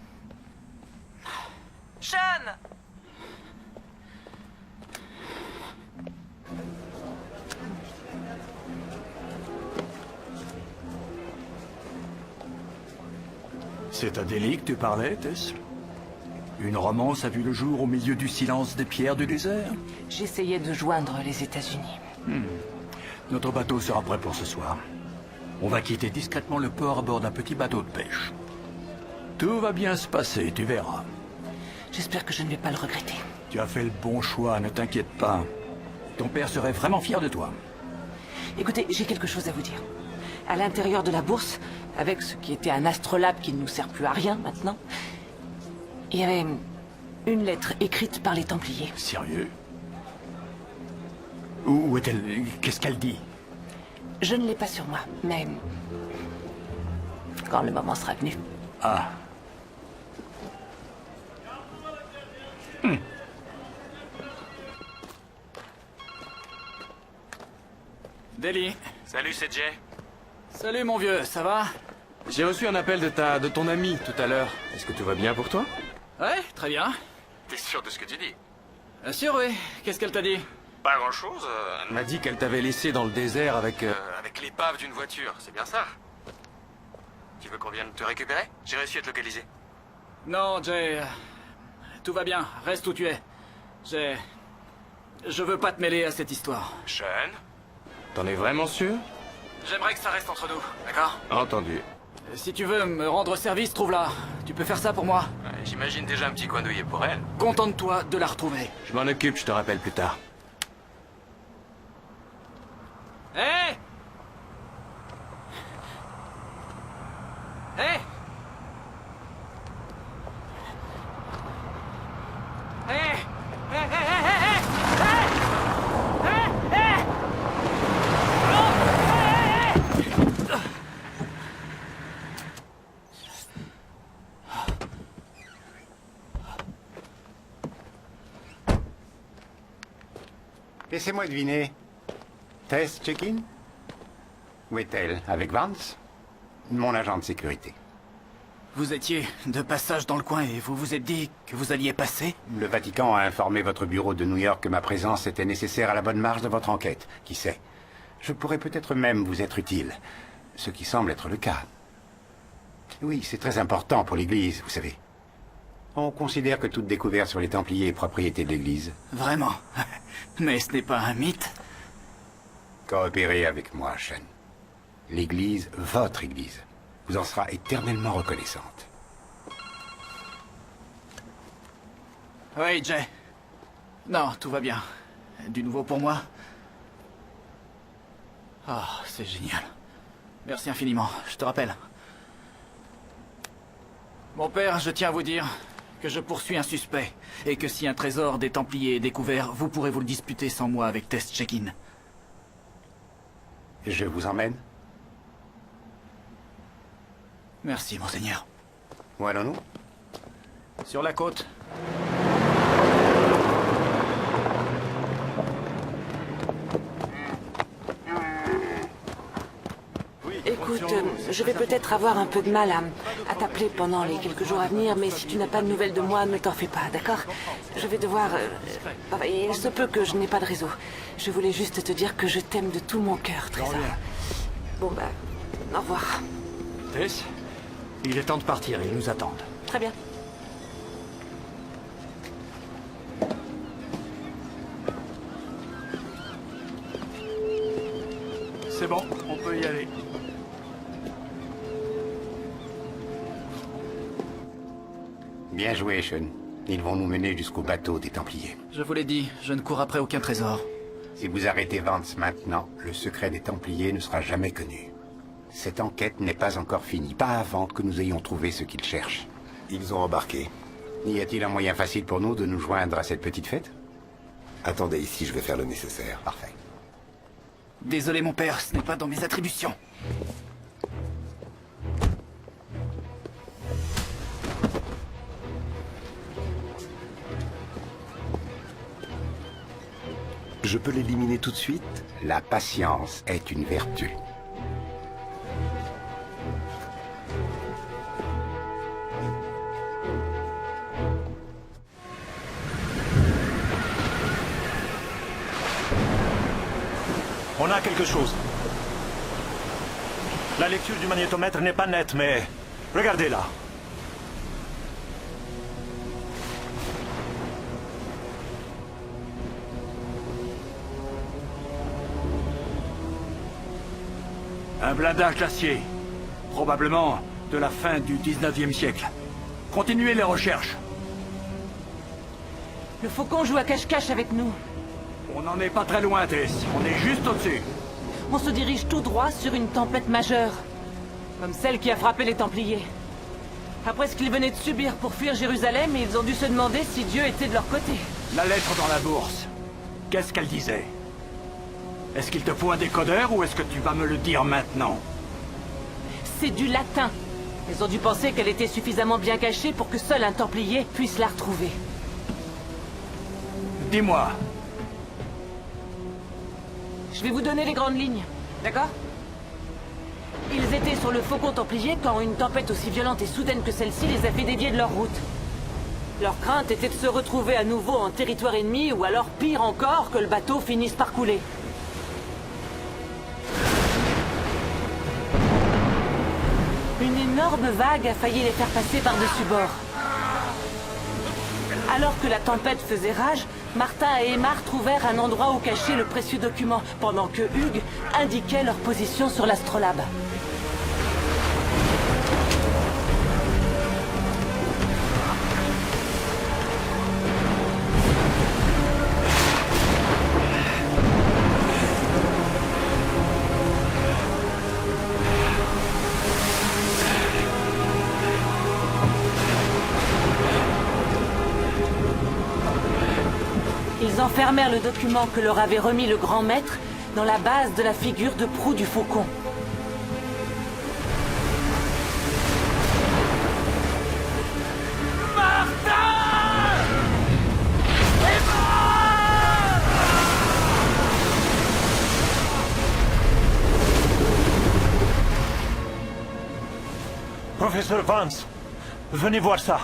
Speaker 1: Sean!
Speaker 8: C'est à Delhi que tu parlais, Tess? Une romance a vu le jour au milieu du silence des pierres du désert?
Speaker 1: J'essayais de joindre les États-Unis.
Speaker 8: Notre bateau sera prêt pour ce soir. On va quitter discrètement le port à bord d'un petit bateau de pêche. Tout va bien se passer, tu verras.
Speaker 1: J'espère que je ne vais pas le regretter.
Speaker 8: Tu as fait le bon choix, ne t'inquiète pas. Ton père serait vraiment fier de toi.
Speaker 1: Écoutez, j'ai quelque chose à vous dire. À l'intérieur de la bourse, avec ce qui était un astrolabe qui ne nous sert plus à rien maintenant, il y avait une lettre écrite par les Templiers.
Speaker 8: Sérieux? Où est-elle? Qu'est-ce qu'elle dit?
Speaker 1: Je ne l'ai pas sur moi, mais quand le moment sera venu.
Speaker 8: Ah.
Speaker 2: Deli.
Speaker 3: Salut, c'est Jay.
Speaker 2: Salut mon vieux, ça va?
Speaker 3: J'ai reçu un appel de ton ami tout à l'heure. Est-ce que tout va bien pour toi?
Speaker 2: Ouais, très bien.
Speaker 3: T'es sûr de ce que tu dis?
Speaker 2: Bien sûr, oui. Qu'est-ce qu'elle t'a dit?
Speaker 3: Pas grand-chose. Elle m'a dit qu'elle t'avait laissé dans le désert avec l'épave d'une voiture. C'est bien ça? Tu veux qu'on vienne te récupérer? J'ai réussi à te localiser.
Speaker 2: Non, Jay. Tout va bien. Reste où tu es. Je veux pas te mêler à cette histoire.
Speaker 3: Sean? T'en es vraiment sûr?
Speaker 2: J'aimerais que ça reste entre nous, d'accord?
Speaker 3: Entendu.
Speaker 2: Si tu veux me rendre service, trouve-la. Tu peux faire ça pour moi?
Speaker 3: J'imagine déjà un petit coin douillet pour elle.
Speaker 2: Contente-toi de la retrouver.
Speaker 3: Je m'en occupe, je te rappelle plus tard.
Speaker 2: Hé! Hé! Hé! Hé!
Speaker 5: Laissez-moi deviner. Tess check-in? Où est-elle? Avec Vance? Mon agent de sécurité.
Speaker 2: Vous étiez de passage dans le coin et vous vous êtes dit que vous alliez passer?
Speaker 5: Le Vatican a informé votre bureau de New York que ma présence était nécessaire à la bonne marche de votre enquête. Qui sait? Je pourrais peut-être même vous être utile. Ce qui semble être le cas. Oui, c'est très important pour l'Église, vous savez. On considère que toute découverte sur les Templiers est propriété de l'Église.
Speaker 2: Vraiment? Mais ce n'est pas un mythe?
Speaker 5: Coopérez avec moi, Sean. L'Église, votre Église, vous en sera éternellement reconnaissante.
Speaker 2: Oui, Jay. Non, tout va bien. Du nouveau pour moi? Oh, c'est génial. Merci infiniment, je te rappelle. Mon père, je tiens à vous dire que je poursuis un suspect, et que si un trésor des Templiers est découvert, vous pourrez vous le disputer sans moi avec Tess Check-in.
Speaker 5: Je vous emmène?
Speaker 2: Merci, monseigneur.
Speaker 5: Où allons-nous?
Speaker 2: Sur la côte.
Speaker 1: Écoute, je vais peut-être avoir un peu de mal à t'appeler pendant les quelques jours à venir, mais si tu n'as pas de nouvelles de moi, ne t'en fais pas, d'accord? Je vais devoir... il se peut que je n'ai pas de réseau. Je voulais juste te dire que je t'aime de tout mon cœur, Trésor. Bon, bah, au revoir.
Speaker 8: Tess, il est temps de partir, ils nous attendent.
Speaker 1: Très bien.
Speaker 8: C'est bon, on peut y aller.
Speaker 5: Bien joué, Sean. Ils vont nous mener jusqu'au bateau des Templiers.
Speaker 2: Je vous l'ai dit, je ne cours après aucun trésor.
Speaker 5: Si vous arrêtez Vance maintenant, le secret des Templiers ne sera jamais connu. Cette enquête n'est pas encore finie, pas avant que nous ayons trouvé ce qu'ils cherchent.
Speaker 6: Ils ont embarqué.
Speaker 5: Y a-t-il un moyen facile pour nous de nous joindre à cette petite fête?
Speaker 6: Attendez ici, je vais faire le nécessaire.
Speaker 5: Parfait.
Speaker 2: Désolé, mon père, ce n'est pas dans mes attributions.
Speaker 6: Je peux l'éliminer tout de suite?
Speaker 5: La patience est une vertu.
Speaker 9: On a quelque chose. La lecture du magnétomètre n'est pas nette, mais... Regardez là.
Speaker 8: Un blindage d'acier. Probablement de la fin du 19e siècle. Continuez les recherches.
Speaker 1: Le faucon joue à cache-cache avec nous.
Speaker 8: On n'en est pas très loin, Tess. On est juste au-dessus.
Speaker 1: On se dirige tout droit sur une tempête majeure. Comme celle qui a frappé les Templiers. Après ce qu'ils venaient de subir pour fuir Jérusalem, ils ont dû se demander si Dieu était de leur côté.
Speaker 8: La lettre dans la bourse. Qu'est-ce qu'elle disait? Est-ce qu'il te faut un décodeur ou est-ce que tu vas me le dire maintenant?
Speaker 1: C'est du latin. Ils ont dû penser qu'elle était suffisamment bien cachée pour que seul un Templier puisse la retrouver.
Speaker 8: Dis-moi.
Speaker 1: Je vais vous donner les grandes lignes, d'accord? Ils étaient sur le Faucon Templier quand une tempête aussi violente et soudaine que celle-ci les a fait dévier de leur route. Leur crainte était de se retrouver à nouveau en territoire ennemi ou alors pire encore que le bateau finisse par couler. Une énorme vague a failli les faire passer par-dessus bord. Alors que la tempête faisait rage, Martin et Aymar trouvèrent un endroit où cacher le précieux document, pendant que Hugues indiquait leur position sur l'astrolabe. Ils enfermèrent le document que leur avait remis le grand maître dans la base de la figure de proue du faucon.
Speaker 9: Professeur Vance, venez voir ça.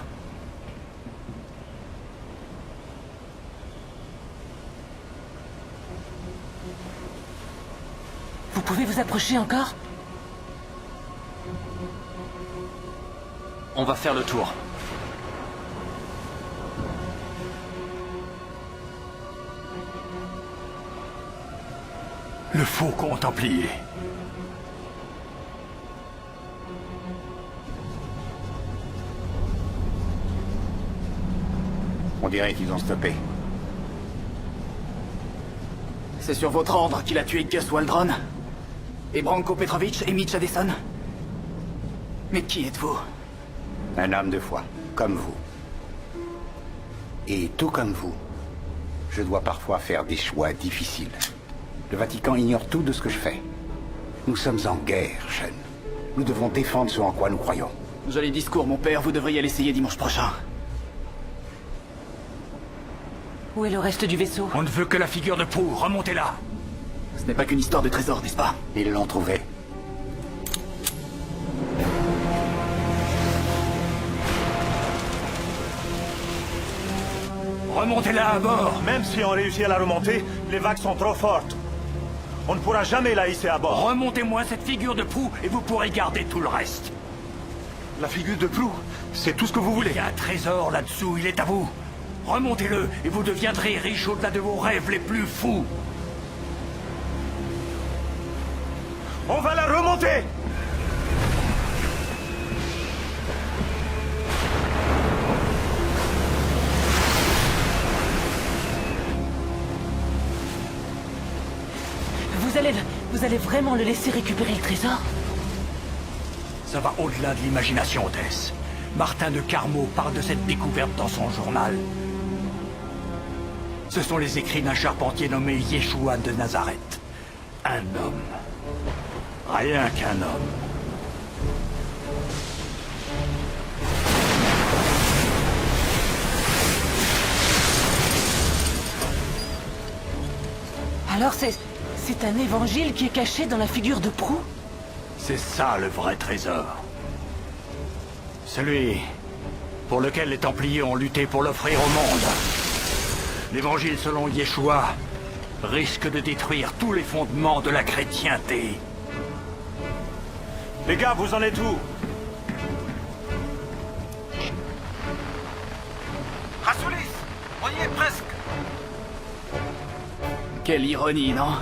Speaker 1: Vous pouvez vous approcher encore?
Speaker 2: On va faire le tour.
Speaker 8: Le faucon templier.
Speaker 5: On dirait qu'ils ont stoppé.
Speaker 2: C'est sur votre ordre qu'il a tué Gus Waldron et Branko Petrovic et Mitch Addison. Mais qui êtes-vous?
Speaker 5: Un homme de foi, comme vous. Et tout comme vous, je dois parfois faire des choix difficiles. Le Vatican ignore tout de ce que je fais. Nous sommes en guerre, Sean. Nous devons défendre ce en quoi nous croyons.
Speaker 2: Joli discours, mon père. Vous devriez l'essayer dimanche prochain.
Speaker 1: Où est le reste du vaisseau?
Speaker 8: On ne veut que la figure de proue. Remontez-la.
Speaker 2: Ce n'est pas qu'une histoire de trésor, n'est-ce pas?
Speaker 5: Ils l'ont trouvé.
Speaker 8: Remontez-la à bord.
Speaker 9: Même si on réussit à la remonter, les vagues sont trop fortes. On ne pourra jamais la hisser à bord.
Speaker 8: Remontez-moi cette figure de proue et vous pourrez garder tout le reste.
Speaker 9: La figure de proue, c'est tout ce que vous voulez.
Speaker 8: Il y a un trésor là-dessous, il est à vous. Remontez-le et vous deviendrez riche au-delà de vos rêves les plus fous.
Speaker 9: On va la remonter!
Speaker 1: Vous allez vraiment le laisser récupérer le trésor?
Speaker 8: Ça va au-delà de l'imagination, Tess. Martin de Carmeau parle de cette découverte dans son journal. Ce sont les écrits d'un charpentier nommé Yeshua de Nazareth. Un homme. Rien qu'un homme.
Speaker 1: Alors c'est un évangile qui est caché dans la figure de proue?
Speaker 8: C'est ça le vrai trésor. Celui pour lequel les Templiers ont lutté pour l'offrir au monde. L'évangile selon Yeshua risque de détruire tous les fondements de la chrétienté.
Speaker 9: Les gars, vous en êtes où?
Speaker 3: Rassoulis, on y est presque.
Speaker 2: Quelle ironie, non?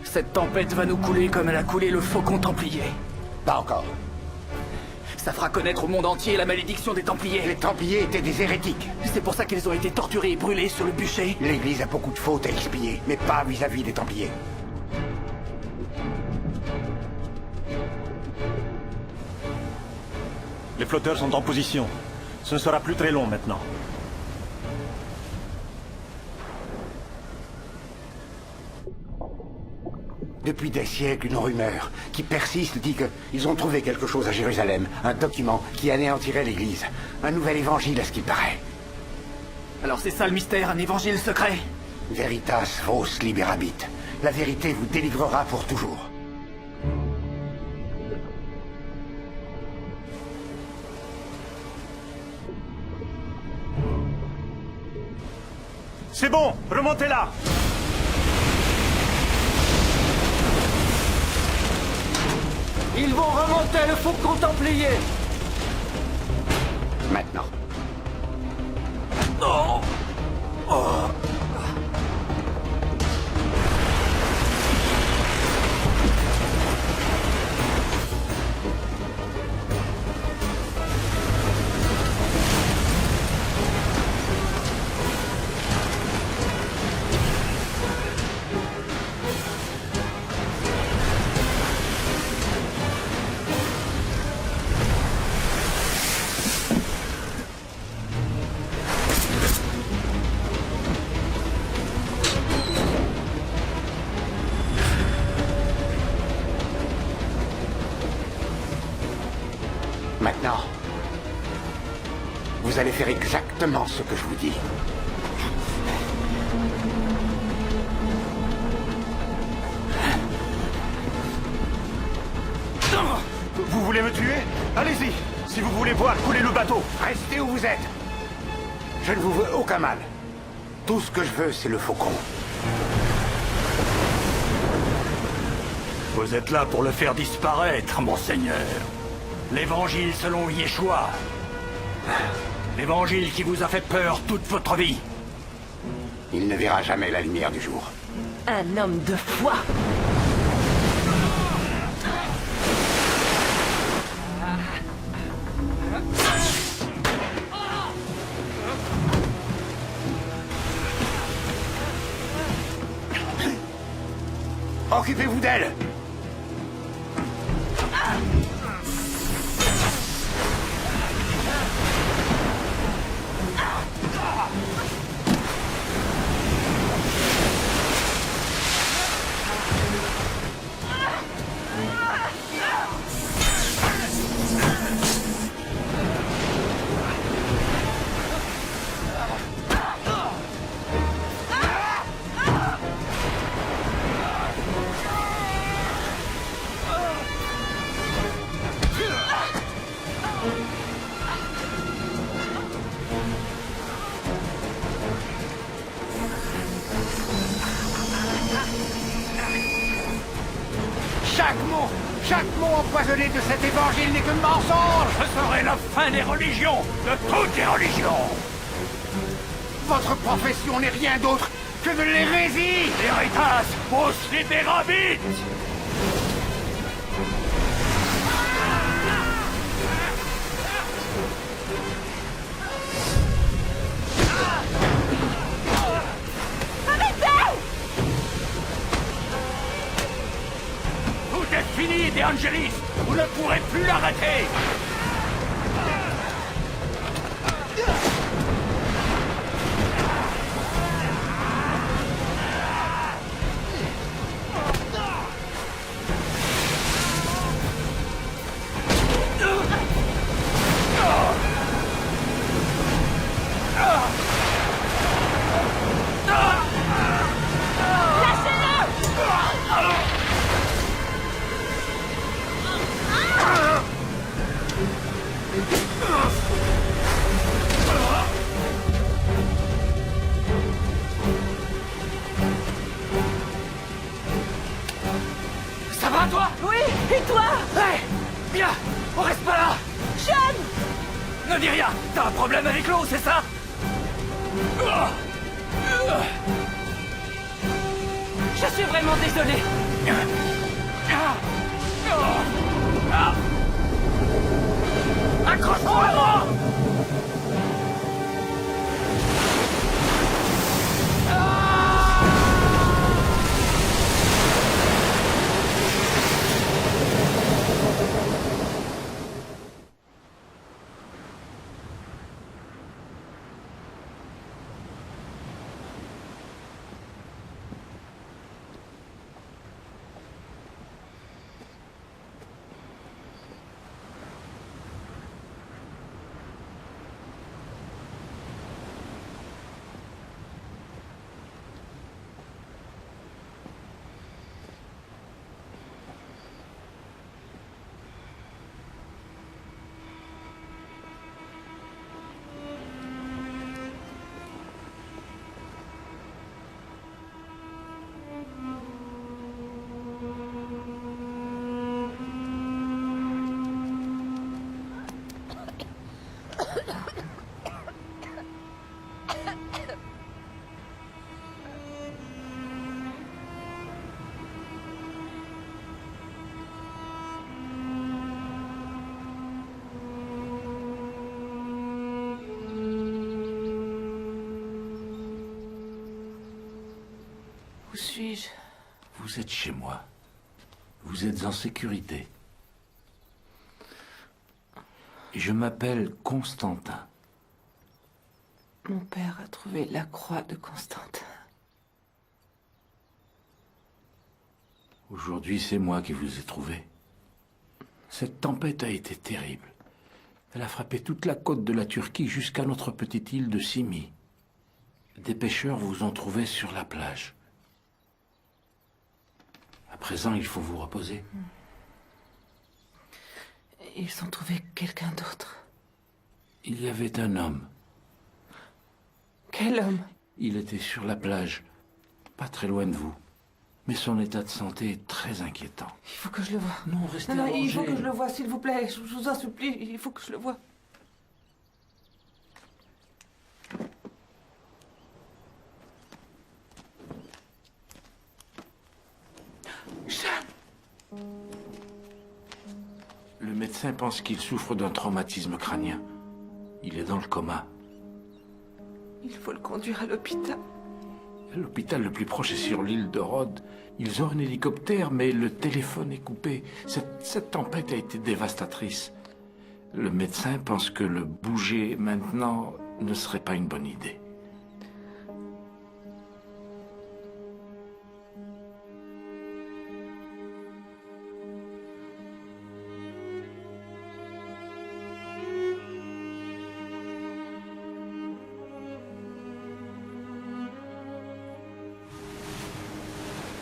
Speaker 2: Cette tempête va nous couler comme elle a coulé le faucon templier.
Speaker 5: Pas encore.
Speaker 2: Ça fera connaître au monde entier la malédiction des Templiers.
Speaker 5: Les Templiers étaient des hérétiques.
Speaker 2: C'est pour ça qu'ils ont été torturés et brûlés sur le bûcher.
Speaker 5: L'Église a beaucoup de fautes à expier, mais pas vis-à-vis des Templiers.
Speaker 9: Les flotteurs sont en position. Ce ne sera plus très long maintenant.
Speaker 5: Depuis des siècles, une rumeur qui persiste dit qu'ils ont trouvé quelque chose à Jérusalem. Un document qui anéantirait l'Église. Un nouvel évangile à ce qu'il paraît.
Speaker 2: Alors c'est ça le mystère, un évangile secret?
Speaker 5: Veritas vos liberabit. La vérité vous délivrera pour toujours.
Speaker 9: C'est bon, remontez-la!
Speaker 2: Ils vont remonter le faucon templier.
Speaker 5: Maintenant. Maintenant, vous allez faire exactement ce que je vous dis.
Speaker 9: Vous voulez me tuer? Allez-y. Si vous voulez voir couler le bateau.
Speaker 5: Restez où vous êtes. Je ne vous veux aucun mal. Tout ce que je veux, c'est le faucon.
Speaker 8: Vous êtes là pour le faire disparaître, monseigneur. L'évangile selon Yeshua. L'évangile qui vous a fait peur toute votre vie.
Speaker 5: Il ne verra jamais la lumière du jour.
Speaker 1: Un homme de foi.
Speaker 5: Occupez-vous d'elle. Chaque mot empoisonné de cet évangile n'est que mensonge.
Speaker 8: Ce serait la fin des religions, de toutes les religions.
Speaker 5: Votre profession n'est rien d'autre que de l'hérésie.
Speaker 8: L'héritas pousse les bérabites. Tout est fini, De Angelis. Vous ne pourrez plus l'arrêter.
Speaker 2: Ça va, toi?
Speaker 1: Oui, et toi?
Speaker 2: Ouais. Bien. On reste pas là.
Speaker 1: Sean!
Speaker 2: Ne dis rien. T'as un problème avec l'eau, c'est ça?
Speaker 1: Je suis vraiment désolé.
Speaker 2: Accroche-toi à moi!
Speaker 1: Où suis-je?
Speaker 7: Vous êtes chez moi. Vous êtes en sécurité. Et je m'appelle Constantin.
Speaker 1: Mon père a trouvé la croix de Constantin.
Speaker 7: Aujourd'hui, c'est moi qui vous ai trouvé. Cette tempête a été terrible. Elle a frappé toute la côte de la Turquie jusqu'à notre petite île de Simi. Des pêcheurs vous ont trouvé sur la plage. À présent, il faut vous reposer.
Speaker 1: Ils ont trouvé quelqu'un d'autre.
Speaker 7: Il y avait un homme.
Speaker 1: Quel homme?
Speaker 7: Il était sur la plage, pas très loin de vous. Mais son état de santé est très inquiétant.
Speaker 1: Il faut que je le voie.
Speaker 7: Non, restez
Speaker 1: Non,
Speaker 7: allongé.
Speaker 1: il faut que je le voie, s'il vous plaît. Je vous en supplie, il faut que je le voie.
Speaker 7: Le médecin pense qu'il souffre d'un traumatisme crânien. Il est dans le coma.
Speaker 1: Il faut le conduire à l'hôpital.
Speaker 7: L'hôpital le plus proche est sur l'île de Rhodes. Ils ont un hélicoptère, mais le téléphone est coupé. Cette tempête a été dévastatrice. Le médecin pense que le bouger maintenant ne serait pas une bonne idée.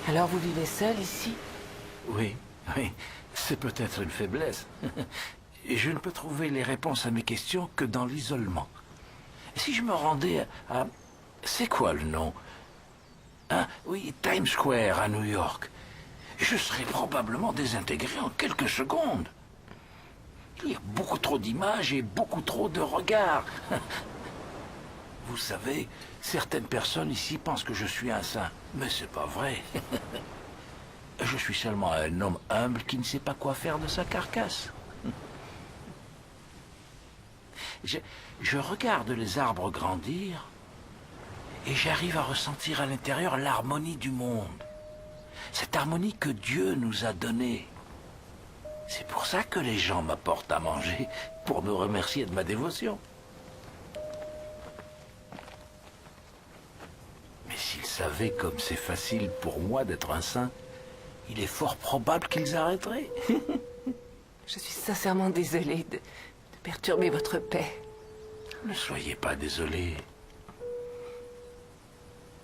Speaker 1: Alors vous vivez seul ici?
Speaker 7: Oui, oui, c'est peut-être une faiblesse. Et je ne peux trouver les réponses à mes questions que dans l'isolement. Si je me rendais à... C'est quoi le nom? Oui, Times Square à New York. Je serais probablement désintégré en quelques secondes. Il y a beaucoup trop d'images et beaucoup trop de regards. Vous savez, certaines personnes ici pensent que je suis un saint, mais c'est pas vrai. Je suis seulement un homme humble qui ne sait pas quoi faire de sa carcasse. Je regarde les arbres grandir et j'arrive à ressentir à l'intérieur l'harmonie du monde. Cette harmonie que Dieu nous a donnée. C'est pour ça que les gens m'apportent à manger, pour me remercier de ma dévotion. Mais s'ils savaient comme c'est facile pour moi d'être un saint, il est fort probable qu'ils arrêteraient.
Speaker 1: Je suis sincèrement désolée de perturber votre paix.
Speaker 7: Ne soyez pas désolé.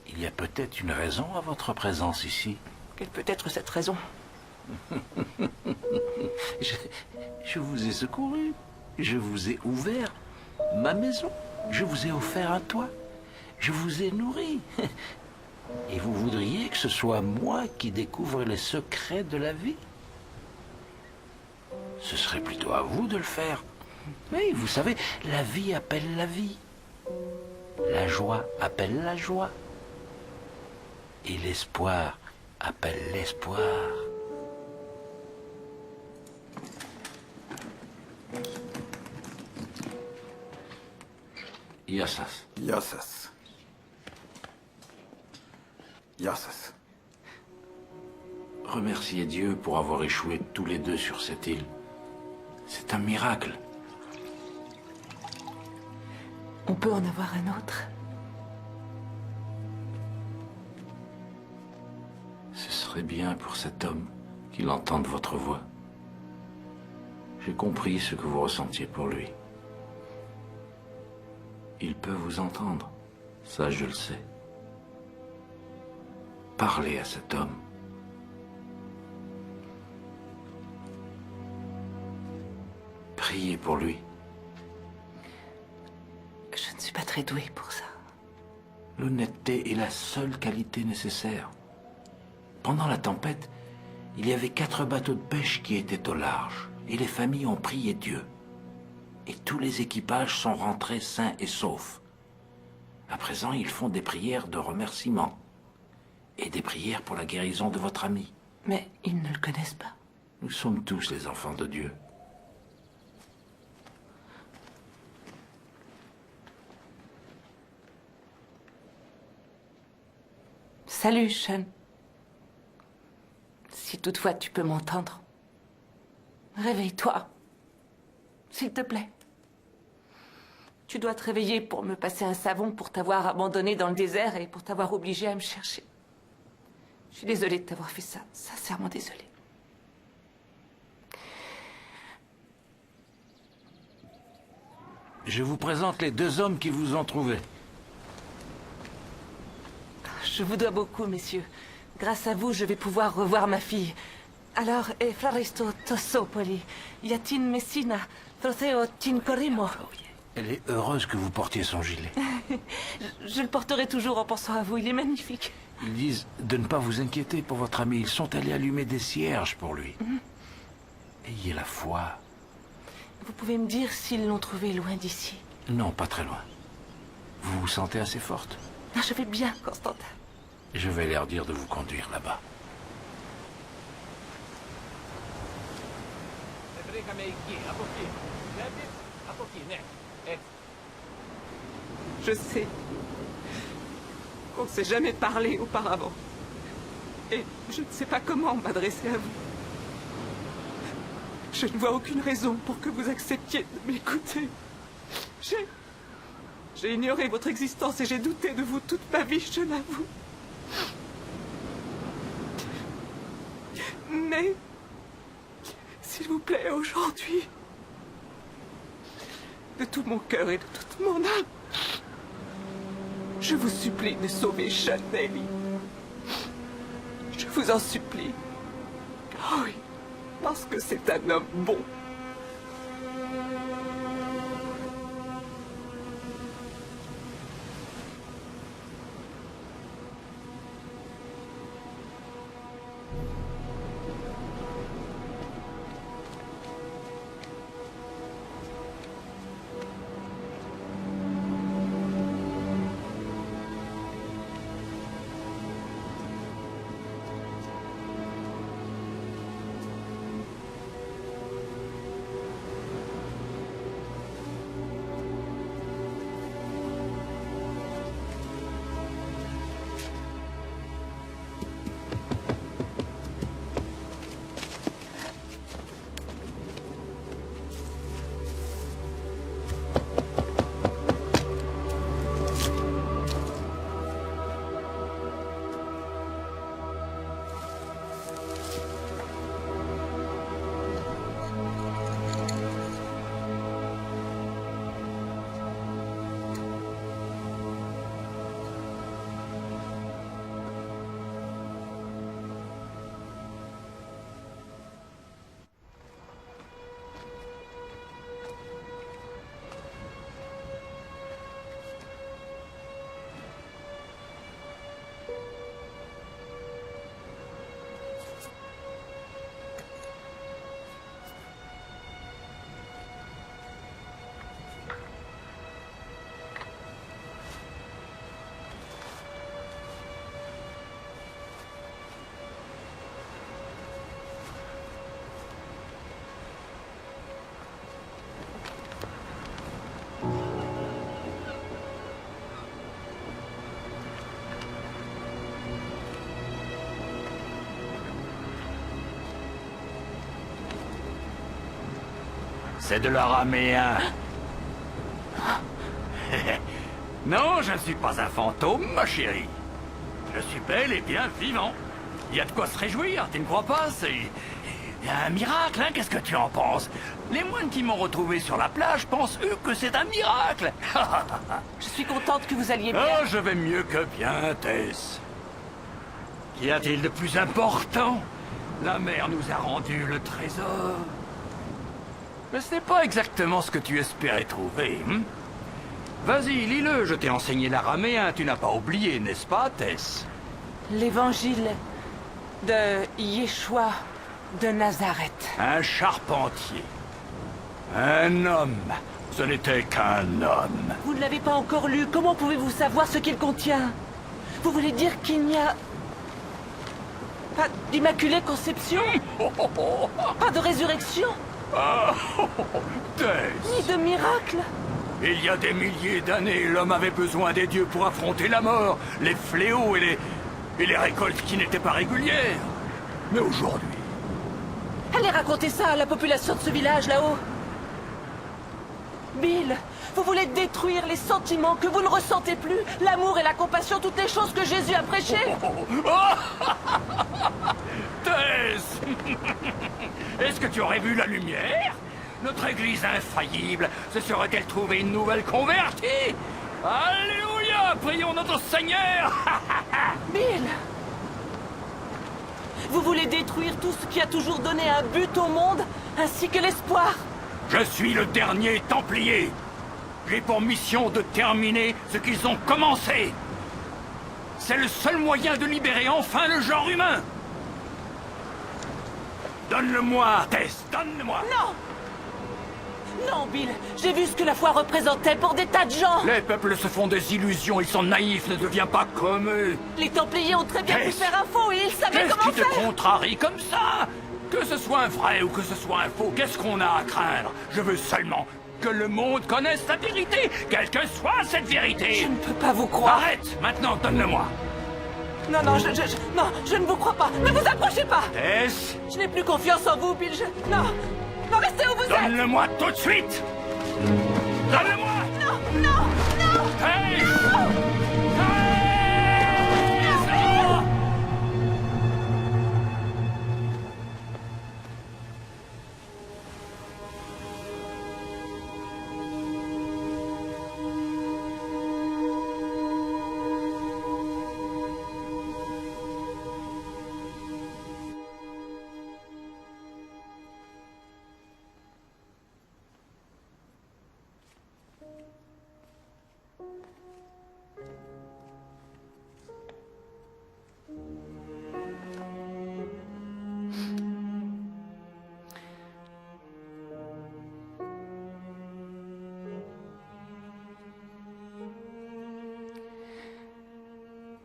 Speaker 7: Il y a peut-être une raison à votre présence ici.
Speaker 1: Quelle peut être cette raison?
Speaker 7: Je vous ai secouru. Je vous ai ouvert ma maison. Je vous ai offert un toit. Je vous ai nourri. Et vous voudriez que ce soit moi qui découvre les secrets de la vie? Ce serait plutôt à vous de le faire. Oui, vous savez, la vie appelle la vie. La joie appelle la joie. Et l'espoir appelle l'espoir. Yassas.
Speaker 6: Yassas. Yassas.
Speaker 7: Remerciez Dieu pour avoir échoué tous les deux sur cette île. C'est un miracle.
Speaker 1: On peut en avoir un autre?
Speaker 7: Ce serait bien pour cet homme qu'il entende votre voix. J'ai compris ce que vous ressentiez pour lui. Il peut vous entendre, ça je le sais. Parlez à cet homme. Priez pour lui.
Speaker 1: Je ne suis pas très douée pour ça.
Speaker 7: L'honnêteté est la seule qualité nécessaire. Pendant la tempête, il y avait 4 bateaux de pêche qui étaient au large, et les familles ont prié Dieu. Et tous les équipages sont rentrés sains et saufs. À présent, ils font des prières de remerciement, et des prières pour la guérison de votre ami.
Speaker 1: Mais ils ne le connaissent pas.
Speaker 7: Nous sommes tous les enfants de Dieu.
Speaker 1: Salut, Sean. Si toutefois tu peux m'entendre, réveille-toi. S'il te plaît. Tu dois te réveiller pour me passer un savon pour t'avoir abandonné dans le désert et pour t'avoir obligé à me chercher. Je suis désolée de t'avoir fait ça, sincèrement désolée.
Speaker 7: Je vous présente les 2 hommes qui vous ont trouvé.
Speaker 1: Je vous dois beaucoup, messieurs. Grâce à vous, je vais pouvoir revoir ma fille. Alors, Efraristo Tossopoli, Yatin Messina, Trotheo Tincorimo.
Speaker 7: Elle est heureuse que vous portiez son gilet.
Speaker 1: Je le porterai toujours en pensant à vous, il est magnifique.
Speaker 7: Ils disent de ne pas vous inquiéter pour votre ami. Ils sont allés allumer des cierges pour lui. Ayez la foi.
Speaker 1: Vous pouvez me dire s'ils l'ont trouvé loin d'ici?
Speaker 7: Non, pas très loin. Vous vous sentez assez forte?
Speaker 1: Ah, je vais bien, Constantin.
Speaker 7: Je vais leur dire de vous conduire là-bas.
Speaker 10: Je sais qu'on ne s'est jamais parlé auparavant. Et je ne sais pas comment m'adresser à vous. Je ne vois aucune raison pour que vous acceptiez de m'écouter. J'ai ignoré votre existence et j'ai douté de vous toute ma vie, je l'avoue. Mais, s'il vous plaît, aujourd'hui, de tout mon cœur et de toute mon âme, je vous supplie de sauver Sean Bailey. Je vous en supplie. Oh oui, parce que c'est un homme bon.
Speaker 8: C'est de l'araméen. Non, je ne suis pas un fantôme, ma chérie. Je suis bel et bien vivant. Il y a de quoi se réjouir, tu ne crois pas? C'est un miracle, hein? Qu'est-ce que tu en penses? Les moines qui m'ont retrouvé sur la plage pensent, eux, que c'est un miracle.
Speaker 1: Je suis contente que vous alliez bien.
Speaker 8: Oh, je vais mieux que bien, Tess. Qu'y a-t-il de plus important? La mer nous a rendu le trésor. Mais ce n'est pas exactement ce que tu espérais trouver, hein? Vas-y, lis-le, je t'ai enseigné l'araméen, tu n'as pas oublié, n'est-ce pas, Tess?
Speaker 1: L'évangile de Yeshua de Nazareth.
Speaker 8: Un charpentier. Un homme. Ce n'était qu'un homme.
Speaker 1: Vous ne l'avez pas encore lu, comment pouvez-vous savoir ce qu'il contient? Vous voulez dire qu'il n'y a pas d'immaculée conception? Pas de résurrection?
Speaker 8: Tess.
Speaker 1: Ni de miracle?
Speaker 8: Il y a des milliers d'années, l'homme avait besoin des dieux pour affronter la mort, les fléaux et les récoltes qui n'étaient pas régulières. Mais aujourd'hui...
Speaker 1: Allez raconter ça à la population de ce village là-haut. Bill, vous voulez détruire les sentiments que vous ne ressentez plus, l'amour et la compassion, toutes les choses que Jésus a prêchées.
Speaker 8: Tess. Est-ce que tu aurais vu la lumière? Notre église infaillible se serait-elle trouvée une nouvelle convertie? Alléluia! Prions notre Seigneur.
Speaker 1: Bill, Vous voulez détruire tout ce qui a toujours donné un but au monde, ainsi que l'espoir.
Speaker 8: Je suis le dernier Templier. J'ai pour mission de terminer ce qu'ils ont commencé. C'est le seul moyen de libérer enfin le genre humain. Donne-le-moi, Tess, donne-le-moi.
Speaker 1: Non! Non, Bill, j'ai vu ce que la foi représentait pour des tas de gens.
Speaker 8: Les peuples se font des illusions, ils sont naïfs, ne deviens pas comme eux.
Speaker 1: Les Templiers ont très bien pu
Speaker 8: Qu'est-ce
Speaker 1: faire un faux et ils savaient
Speaker 8: Qu'est-ce
Speaker 1: comment
Speaker 8: qui te
Speaker 1: faire.
Speaker 8: contrarie comme ça? Que ce soit un vrai ou que ce soit un faux, qu'est-ce qu'on a à craindre? Je veux seulement que le monde connaisse la vérité, quelle que soit cette vérité.
Speaker 1: Je ne peux pas vous croire.
Speaker 8: Arrête, maintenant donne-le-moi.
Speaker 1: Non, non, non, je ne vous crois pas. Ne vous approchez pas.
Speaker 8: Tess,
Speaker 1: Je n'ai plus confiance en vous, Bill. Non, non, restez où vous êtes.
Speaker 8: donne-le-moi tout de suite. Donne-le-moi.
Speaker 1: Non, non, non.
Speaker 8: Tess.
Speaker 1: Non.
Speaker 8: Tess. Non.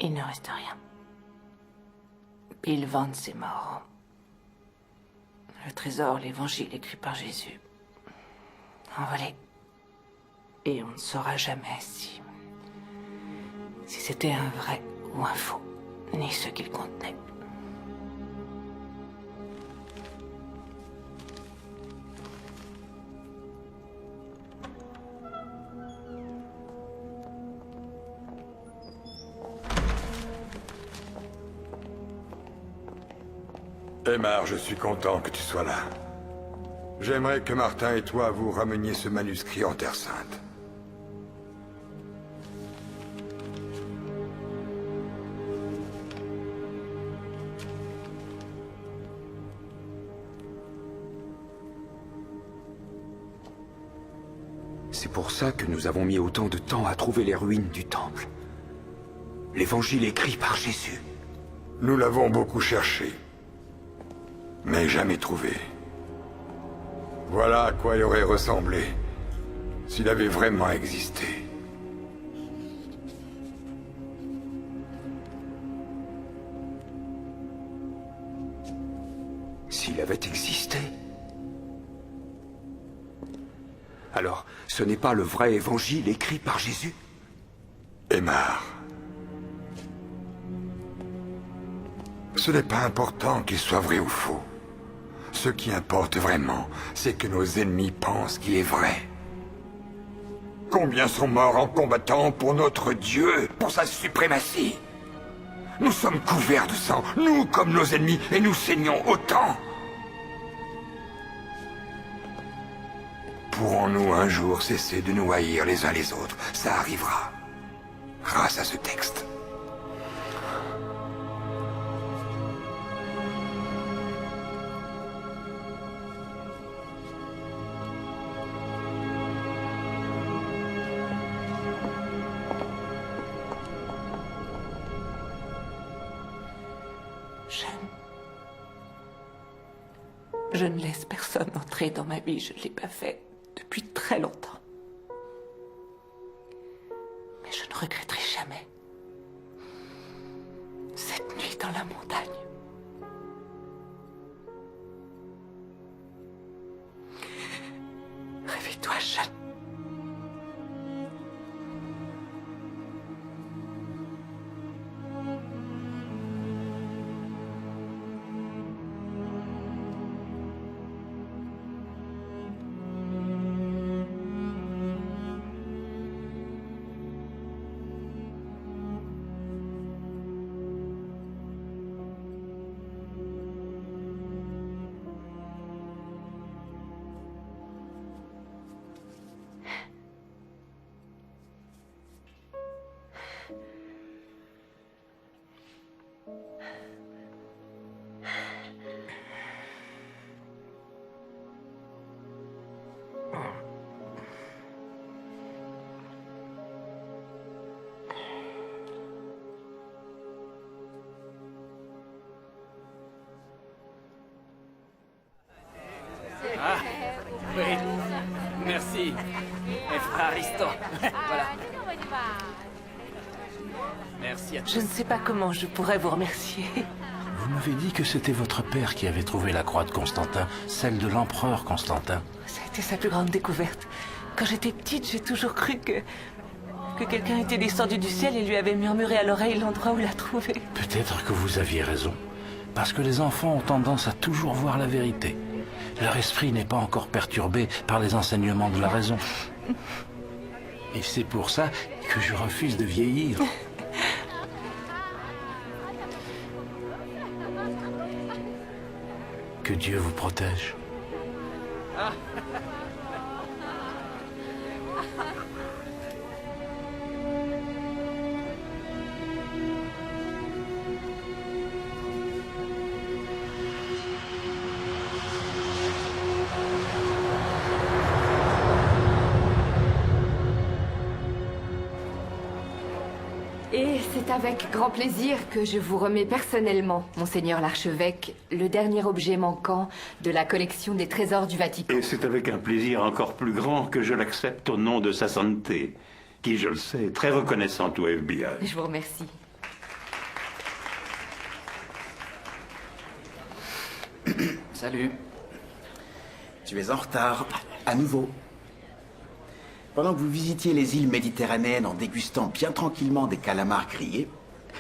Speaker 1: Il ne reste rien. Bill Vance est mort. Le trésor, l'évangile écrit par Jésus. Envolé. Et on ne saura jamais si c'était un vrai ou un faux, ni ce qu'il contenait.
Speaker 6: Aymar, je suis content que tu sois là. J'aimerais que Martin et toi vous rameniez ce manuscrit en Terre Sainte.
Speaker 11: C'est pour ça que nous avons mis autant de temps à trouver les ruines du temple. L'évangile écrit par Jésus.
Speaker 6: Nous l'avons beaucoup cherché, mais jamais trouvé. Voilà à quoi il aurait ressemblé s'il avait vraiment existé.
Speaker 11: S'il avait existé. Alors, ce n'est pas le vrai évangile écrit par Jésus?
Speaker 6: Aymar. Ce n'est pas important qu'il soit vrai ou faux. Ce qui importe vraiment, c'est que nos ennemis pensent qu'il est vrai. Combien sont morts en combattant pour notre Dieu, pour sa suprématie? Nous sommes couverts de sang, nous comme nos ennemis, et nous saignons autant. Pourrons-nous un jour cesser de nous haïr les uns les autres? Ça arrivera, grâce à ce texte.
Speaker 1: Je ne laisse personne entrer dans ma vie, je ne l'ai pas fait depuis très longtemps. Mais je ne regretterai jamais cette nuit dans la montagne. Réveille-toi, jeune.
Speaker 2: Ah, oui. Merci. Efraristo. Voilà. Merci à tous.
Speaker 1: Je ne sais pas comment je pourrais vous remercier.
Speaker 7: Vous m'avez dit que c'était votre père qui avait trouvé la croix de Constantin, celle de l'empereur Constantin.
Speaker 1: Ça a été sa plus grande découverte. Quand j'étais petite, j'ai toujours cru que quelqu'un était descendu du ciel et lui avait murmuré à l'oreille l'endroit où l'a trouvé.
Speaker 7: Peut-être que vous aviez raison. Parce que les enfants ont tendance à toujours voir la vérité. Leur esprit n'est pas encore perturbé par les enseignements de la raison. Et c'est pour ça que je refuse de vieillir. Que Dieu vous protège.
Speaker 12: Et c'est avec grand plaisir que je vous remets personnellement, Monseigneur l'archevêque, le dernier objet manquant de la collection des trésors du Vatican.
Speaker 13: Et c'est avec un plaisir encore plus grand que je l'accepte au nom de sa santé, qui, je le sais, est très reconnaissante au FBI.
Speaker 12: Je vous remercie.
Speaker 14: Salut. Tu es en retard, à nouveau. Pendant que vous visitiez les îles méditerranéennes en dégustant bien tranquillement des calamars grillés,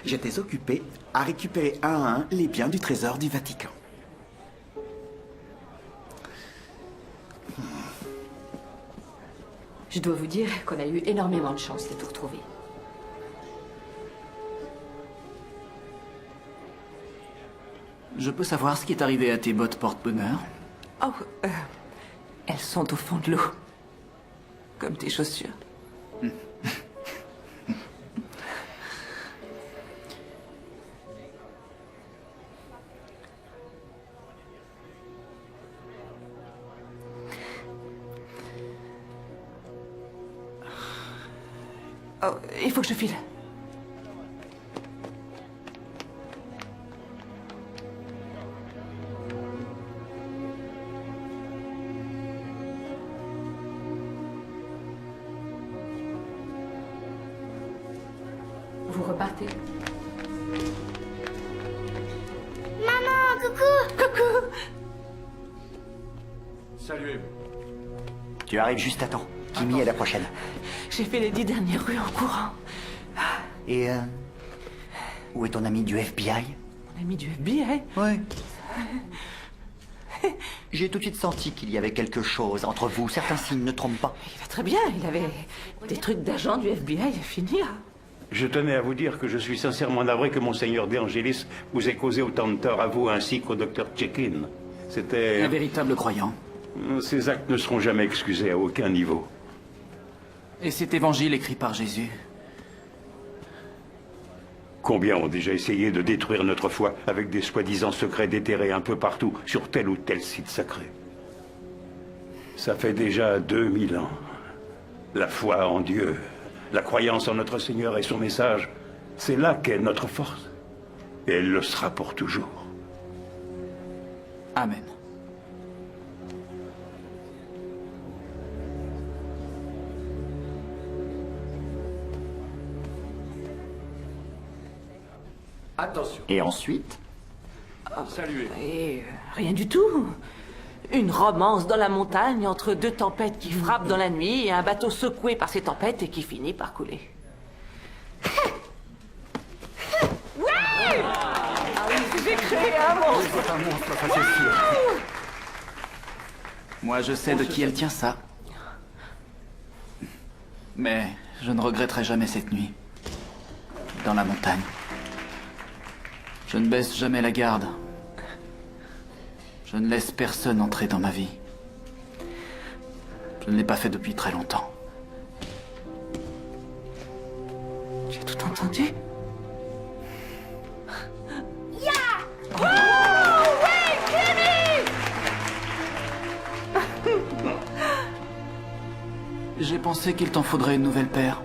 Speaker 14: j'étais occupé à récupérer un à un les biens du trésor du Vatican.
Speaker 12: Je dois vous dire qu'on a eu énormément de chance de tout retrouver.
Speaker 2: Je peux savoir ce qui est arrivé à tes bottes porte-bonheur?
Speaker 1: Oh, elles sont au fond de l'eau. Comme tes chaussures. Oh, il faut que je file.
Speaker 12: Vous repartez?
Speaker 15: Maman, coucou!
Speaker 1: Coucou!
Speaker 13: Salut.
Speaker 14: Tu arrives juste à temps. Kimi est la prochaine.
Speaker 1: J'ai fait les 10 dernières rues en courant.
Speaker 14: Et où est ton ami du FBI?
Speaker 1: Mon ami du FBI?
Speaker 14: Ouais. J'ai tout de suite senti qu'il y avait quelque chose entre vous. Certains signes ne trompent pas.
Speaker 1: Il va très bien. Il avait des trucs d'agent du FBI à finir.
Speaker 13: Je tenais à vous dire que je suis sincèrement navré que Monseigneur De Angelis vous ait causé autant de tort à vous ainsi qu'au docteur Check-in. C'était...
Speaker 2: Un véritable croyant.
Speaker 13: Ces actes ne seront jamais excusés à aucun niveau.
Speaker 2: Et cet évangile écrit par Jésus?
Speaker 13: Combien ont déjà essayé de détruire notre foi avec des soi-disant secrets déterrés un peu partout sur tel ou tel site sacré? Ça fait déjà 2000 ans. La foi en Dieu, la croyance en notre Seigneur et son message, c'est là qu'est notre force. Et elle le sera pour toujours.
Speaker 2: Amen.
Speaker 14: Attention. Et ensuite?
Speaker 13: Saluez.
Speaker 1: Et rien du tout. Une romance dans la montagne entre deux tempêtes qui frappent dans la nuit et un bateau secoué par ces tempêtes et qui finit par couler. Oui! J'ai créé un monstre!
Speaker 2: Moi, je sais de qui elle tient ça. Mais je ne regretterai jamais cette nuit. Dans la montagne. Je ne baisse jamais la garde. Je ne laisse personne entrer dans ma vie. Je ne l'ai pas fait depuis très longtemps.
Speaker 1: Tu as tout entendu?
Speaker 15: Ya! Oh! Ouais, Kimi!
Speaker 2: J'ai pensé qu'il t'en faudrait une nouvelle paire.